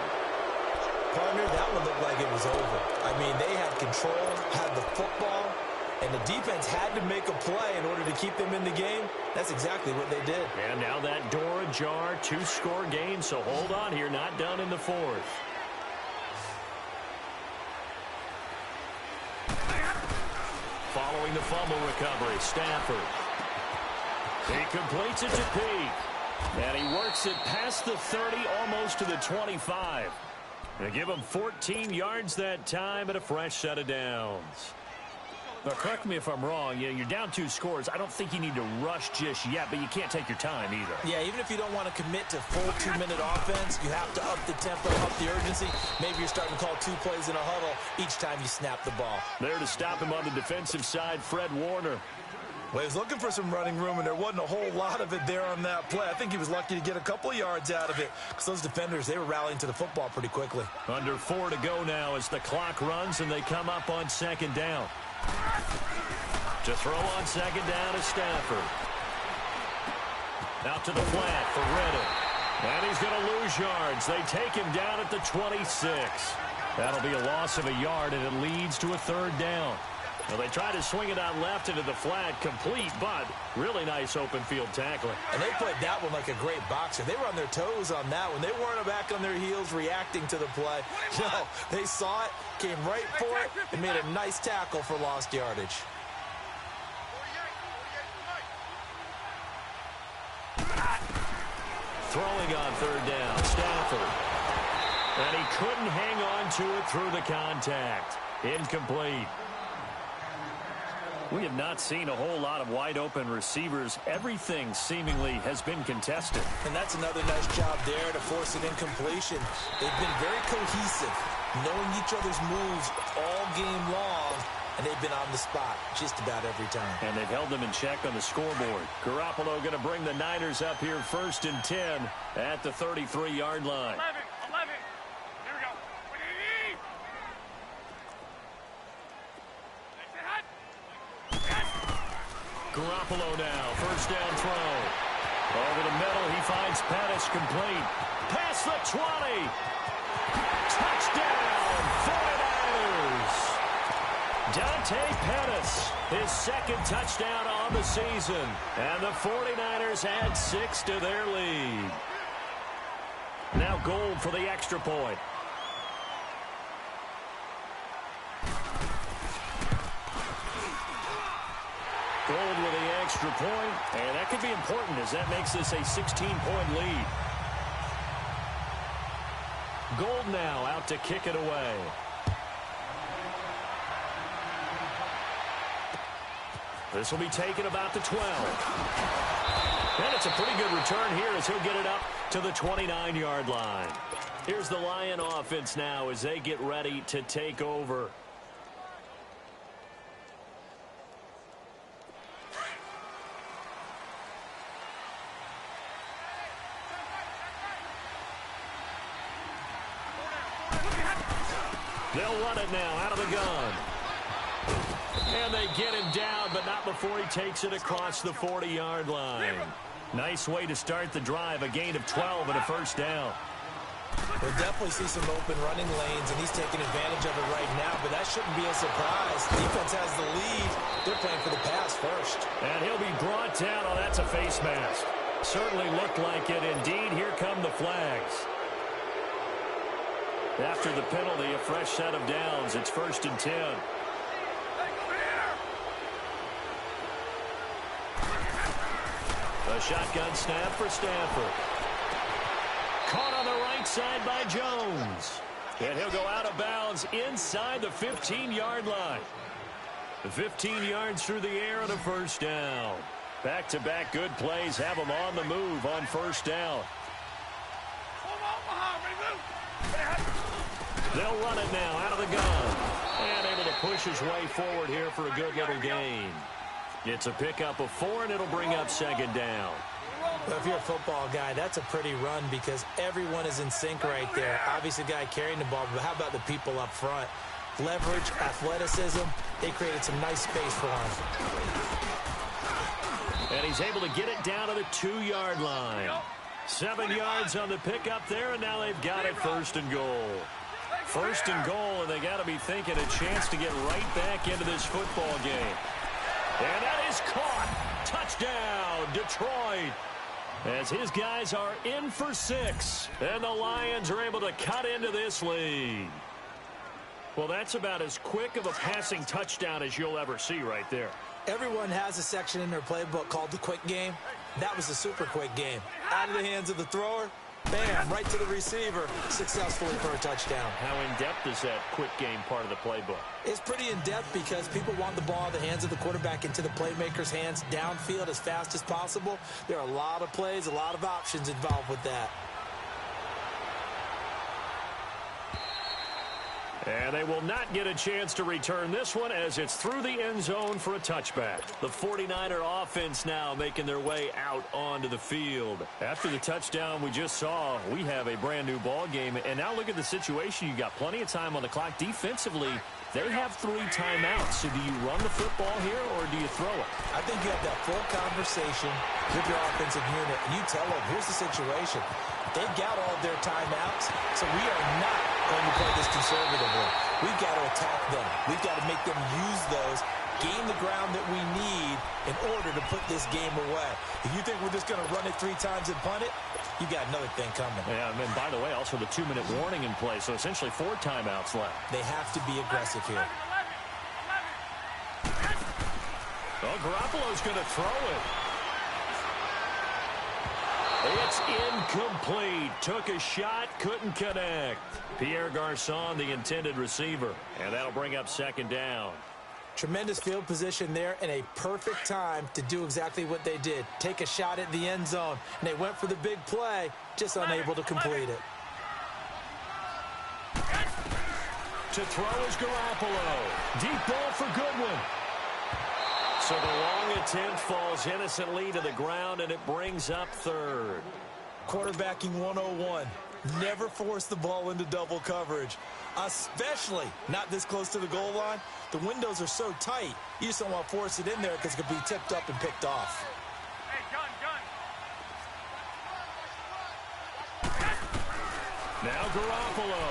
Partner, that one looked like it was over. I mean, they had control, had the football, and the defense had to make a play in order to keep them in the game. That's exactly what they did. And now that door ajar, 2-score game, so hold on here, not done in the 4th. Following the fumble recovery, Stafford. He completes it to Pete. And he works it past the 30, almost to the 25. They give him 14 yards that time and a fresh set of downs. Now, correct me if I'm wrong. You're down 2 scores. I don't think you need to rush just yet, but you can't take your time either. Yeah, even if you don't want to commit to full 2-minute offense, you have to up the tempo, up the urgency. Maybe you're starting to call 2 plays in a huddle each time you snap the ball. There to stop him on the defensive side, Fred Warner. Well, he was looking for some running room, and there wasn't a whole lot of it there on that play. I think he was lucky to get a couple of yards out of it because those defenders, they were rallying to the football pretty quickly. Under 4 to go now as the clock runs, and they come up on 2nd down. To throw on 2nd down is Stafford. Out to the flat for Reddick. And he's going to lose yards. They take him down at the 26. That'll be a loss of a yard, and it leads to a 3rd down. Well, they try to swing it out left into the flat, complete, but really nice open field tackling. And they played that one like a great boxer. They were on their toes on that one. They weren't back on their heels reacting to the play. No, they saw it, came right for it, and made a nice tackle for lost yardage. Throwing on 3rd down, Stafford. And he couldn't hang on to it through the contact. Incomplete. We have not seen a whole lot of wide-open receivers. Everything seemingly has been contested. And that's another nice job there to force an incompletion. They've been very cohesive, knowing each other's moves all game long, and they've been on the spot just about every time. And they've held them in check on the scoreboard. Garoppolo going to bring the Niners up here 1st and 10 at the 33-yard line. 11. Here we go. Garoppolo now, 1st down throw. Over the middle, he finds Pettis complete. Past the 20. Touchdown, 49ers. Dante Pettis, his second touchdown on the season. And the 49ers add 6 to their lead. Now Gould for the extra point. Gould with the extra point, and that could be important as that makes this a 16-point lead. Gould now out to kick it away. This will be taken about the 12. And it's a pretty good return here as he'll get it up to the 29-yard line. Here's the Lion offense now as they get ready to take over. They'll run it now out of the gun. And they get him down, but not before he takes it across the 40-yard line. Nice way to start the drive, a gain of 12 and a first down. We'll definitely see some open running lanes, and he's taking advantage of it right now, but that shouldn't be a surprise. Defense has the lead. They're playing for the pass first. And he'll be brought down. Oh, that's a face mask. Certainly looked like it. Indeed, here come the flags. After the penalty, a fresh set of downs. It's 1st and 10. A shotgun snap for Stafford. Caught on the right side by Jones. And he'll go out of bounds inside the 15-yard line. 15 yards through the air and a first down. Back-to-back good plays have them on the move on first down. They'll run it now out of the gun. And able to push his way forward here for a good little gain. It's a pickup of 4, and it'll bring up 2nd down. Well, if you're a football guy, that's a pretty run because everyone is in sync right there. Obviously, the guy carrying the ball, but how about the people up front? Leverage, athleticism, they created some nice space for him. And he's able to get it down to the 2-yard line. 7 yards on the pickup there, and now they've got it 1st and goal. 1st and goal, and they got to be thinking a chance to get right back into this football game. And that is caught. Touchdown, Detroit. As his guys are in for 6. And the Lions are able to cut into this lead. Well, that's about as quick of a passing touchdown as you'll ever see right there. Everyone has a section in their playbook called the quick game. That was a super quick game. Out of the hands of the thrower, bam, right to the receiver, successfully for a touchdown. How in-depth is that quick game part of the playbook? It's pretty in-depth because people want the ball in the hands of the quarterback into the playmaker's hands downfield as fast as possible. There are a lot of plays, a lot of options involved with that. And they will not get a chance to return this one as it's through the end zone for a touchback. The 49er offense now making their way out onto the field. After the touchdown we just saw, we have a brand new ball game. And now look at the situation. You got plenty of time on the clock. Defensively, they have 3 timeouts. So do you run the football here or do you throw it? I think you have that full conversation with your offensive unit. And you tell them, here's the situation. They've got all their timeouts, so we are not going to play this conservatively. We've got to attack them. We've got to make them use those, gain the ground that we need in order to put this game away. If you think we're just going to run it 3 times and punt it, you got another thing coming. Yeah, and by the way, also the 2-minute warning in play, so essentially 4 timeouts left. They have to be aggressive here. Well, Garoppolo's going to throw it. It's incomplete. Took a shot, couldn't connect. Pierre Garçon, the intended receiver. And that'll bring up 2nd down. Tremendous field position there and a perfect time to do exactly what they did. Take a shot at the end zone. And they went for the big play, just unable to complete it. To throw is Garoppolo. Deep ball for Goodwin. So the long attempt falls innocently to the ground, and it brings up 3rd. Quarterbacking 101. Never force the ball into double coverage, especially not this close to the goal line. The windows are so tight, you just don't want to force it in there because it could be tipped up and picked off. Hey, gun. Now Garoppolo.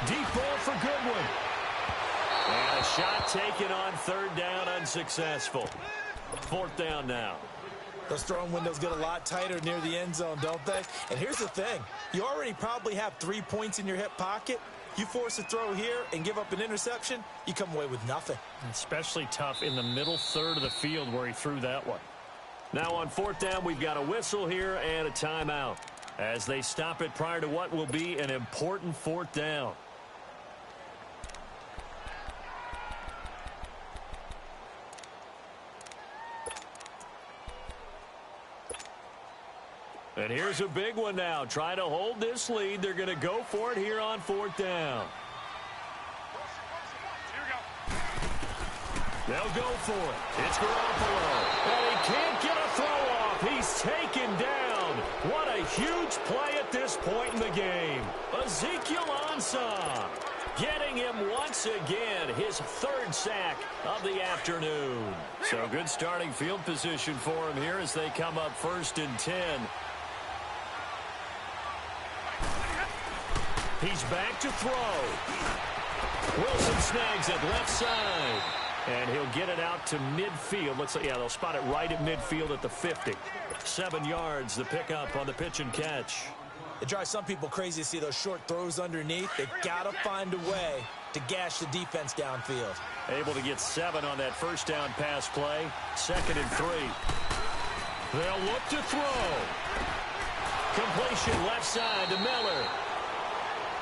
Deep ball for Goodwin. And a shot taken on third down, unsuccessful. Fourth down now. Those throwing windows get a lot tighter near the end zone, don't they? And here's the thing. You already probably have 3 points in your hip pocket. You force a throw here and give up an interception, you come away with nothing. Especially tough in the middle third of the field where he threw that one. Now on fourth down, we've got a whistle here and a timeout as they stop it prior to what will be an important fourth down. And here's a big one now. Trying to hold this lead. They're going to go for it here on fourth down. Here we go. They'll go for it. It's Garoppolo. And he can't get a throw off. He's taken down. What a huge play at this point in the game. Ezekiel Ansah getting him once again his third sack of the afternoon. So good starting field position for him here as they come up 1st and 10. He's back to throw. Wilson snags it left side. And he'll get it out to midfield. Looks like, yeah, they'll spot it right at midfield at the 50. 7 yards, the pickup on the pitch and catch. It drives some people crazy to see those short throws underneath. They've got to find a way to gash the defense downfield. Able to get 7 on that first down pass play. 2nd and 3. They'll look to throw. Completion left side to Miller.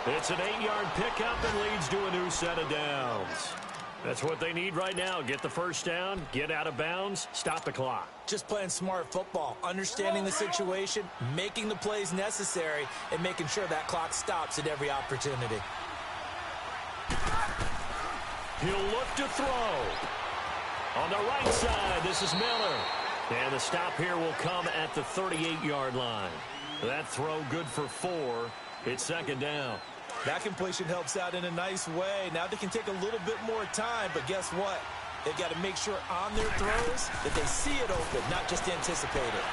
It's an 8-yard pickup and leads to a new set of downs. That's what they need right now. Get the first down, get out of bounds, stop the clock. Just playing smart football, understanding the situation, making the plays necessary, and making sure that clock stops at every opportunity. He'll look to throw. On the right side, this is Miller. And the stop here will come at the 38-yard line. That throw good for 4. It's 2nd down. That completion helps out in a nice way. Now they can take a little bit more time, but guess what? They've got to make sure on their throws that they see it open, not just anticipate it.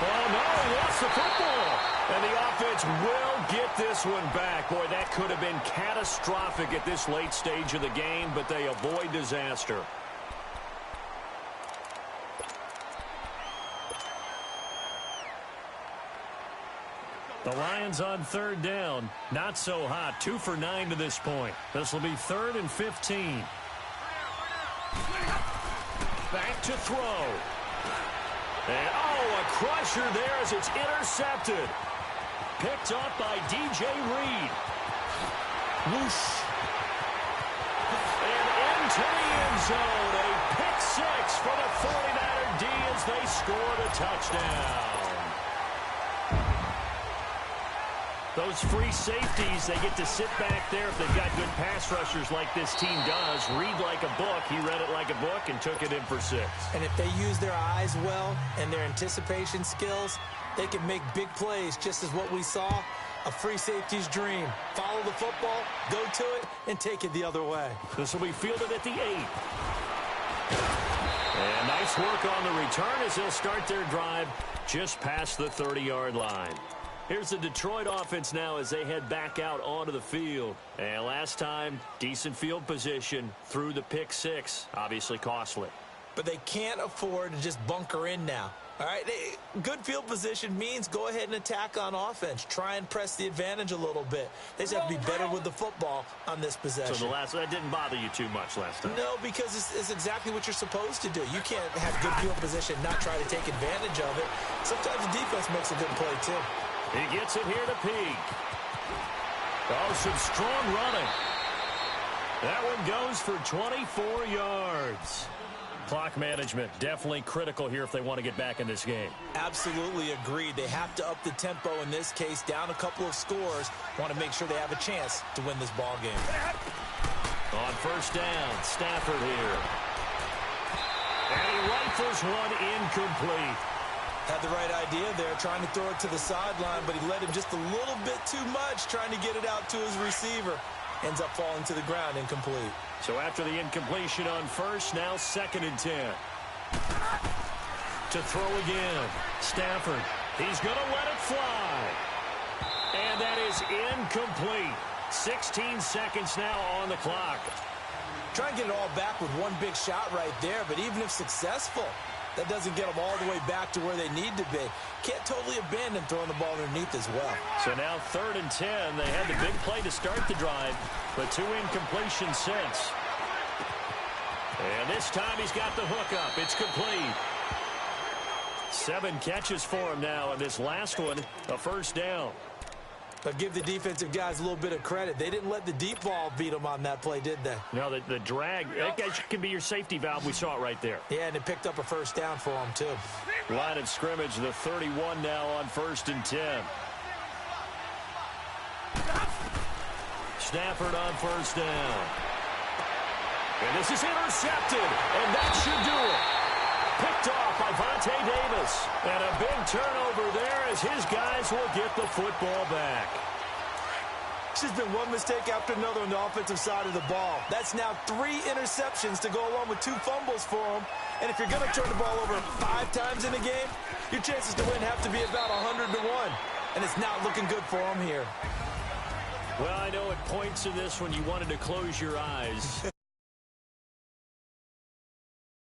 Oh, no, he lost the football. And the offense will get this one back. Boy, that could have been catastrophic at this late stage of the game, but they avoid disaster. The Lions on 3rd down. Not so hot. 2 for 9 to this point. This will be 3rd and 15. Back to throw. And, a crusher there as it's intercepted. Picked up by DJ Reed. Whoosh. And into the end zone. A pick 6 for the 49er D as they scored a touchdown. Those free safeties, they get to sit back there if they've got good pass rushers like this team does. Read like a book. He read it like a book and took it in for 6. And if they use their eyes well and their anticipation skills, they can make big plays, just as what we saw, a free safety's dream. Follow the football, go to it, and take it the other way. This will be fielded at the 8. And nice work on the return as they'll start their drive just past the 30-yard line. Here's the Detroit offense now as they head back out onto the field. And last time, decent field position through the pick 6. Obviously costly. But they can't afford to just bunker in now. All right, good field position means go ahead and attack on offense. Try and press the advantage a little bit. They just have to be better with the football on this possession. So that didn't bother you too much last time? No, because it's exactly what you're supposed to do. You can't have good field position, not try to take advantage of it. Sometimes the defense makes a good play, too. He gets it here to Peak. Oh, some strong running. That one goes for 24 yards. Clock management definitely critical here if they want to get back in this game. Absolutely agreed. They have to up the tempo in this case, down a couple of scores. Want to make sure they have a chance to win this ball game. On first down, Stafford here. And he rifles one incomplete. Had the right idea there, trying to throw it to the sideline, but he led him just a little bit too much, trying to get it out to his receiver. Ends up falling to the ground, incomplete. So after the incompletion on first, now 2nd and 10. To throw again, Stafford. He's going to let it fly. And that is incomplete. 16 seconds now on the clock. Try and get it all back with one big shot right there, but even if successful, that doesn't get them all the way back to where they need to be. Can't totally abandon throwing the ball underneath as well. So now 3rd and 10. They had the big play to start the drive, but 2 incompletions since. And this time he's got the hook up. It's complete. 7 catches for him now, and this last one, a first down. But give the defensive guys a little bit of credit. They didn't let the deep ball beat them on that play, did they? No, the drag, that can be your safety valve. We saw it right there. Yeah, and it picked up a first down for them, too. Line of scrimmage, the 31 now on 1st and 10. Stafford on first down. And this is intercepted, and that should do it. Picked off by Vontae Davis. And a big turnover there as his guys will get the football back. It's just been one mistake after another on the offensive side of the ball. That's now 3 interceptions to go along with 2 fumbles for him. And if you're going to turn the ball over 5 times in a game, your chances to win have to be about 100 to 1. And it's not looking good for him here. Well, I know at points in this when you wanted to close your eyes.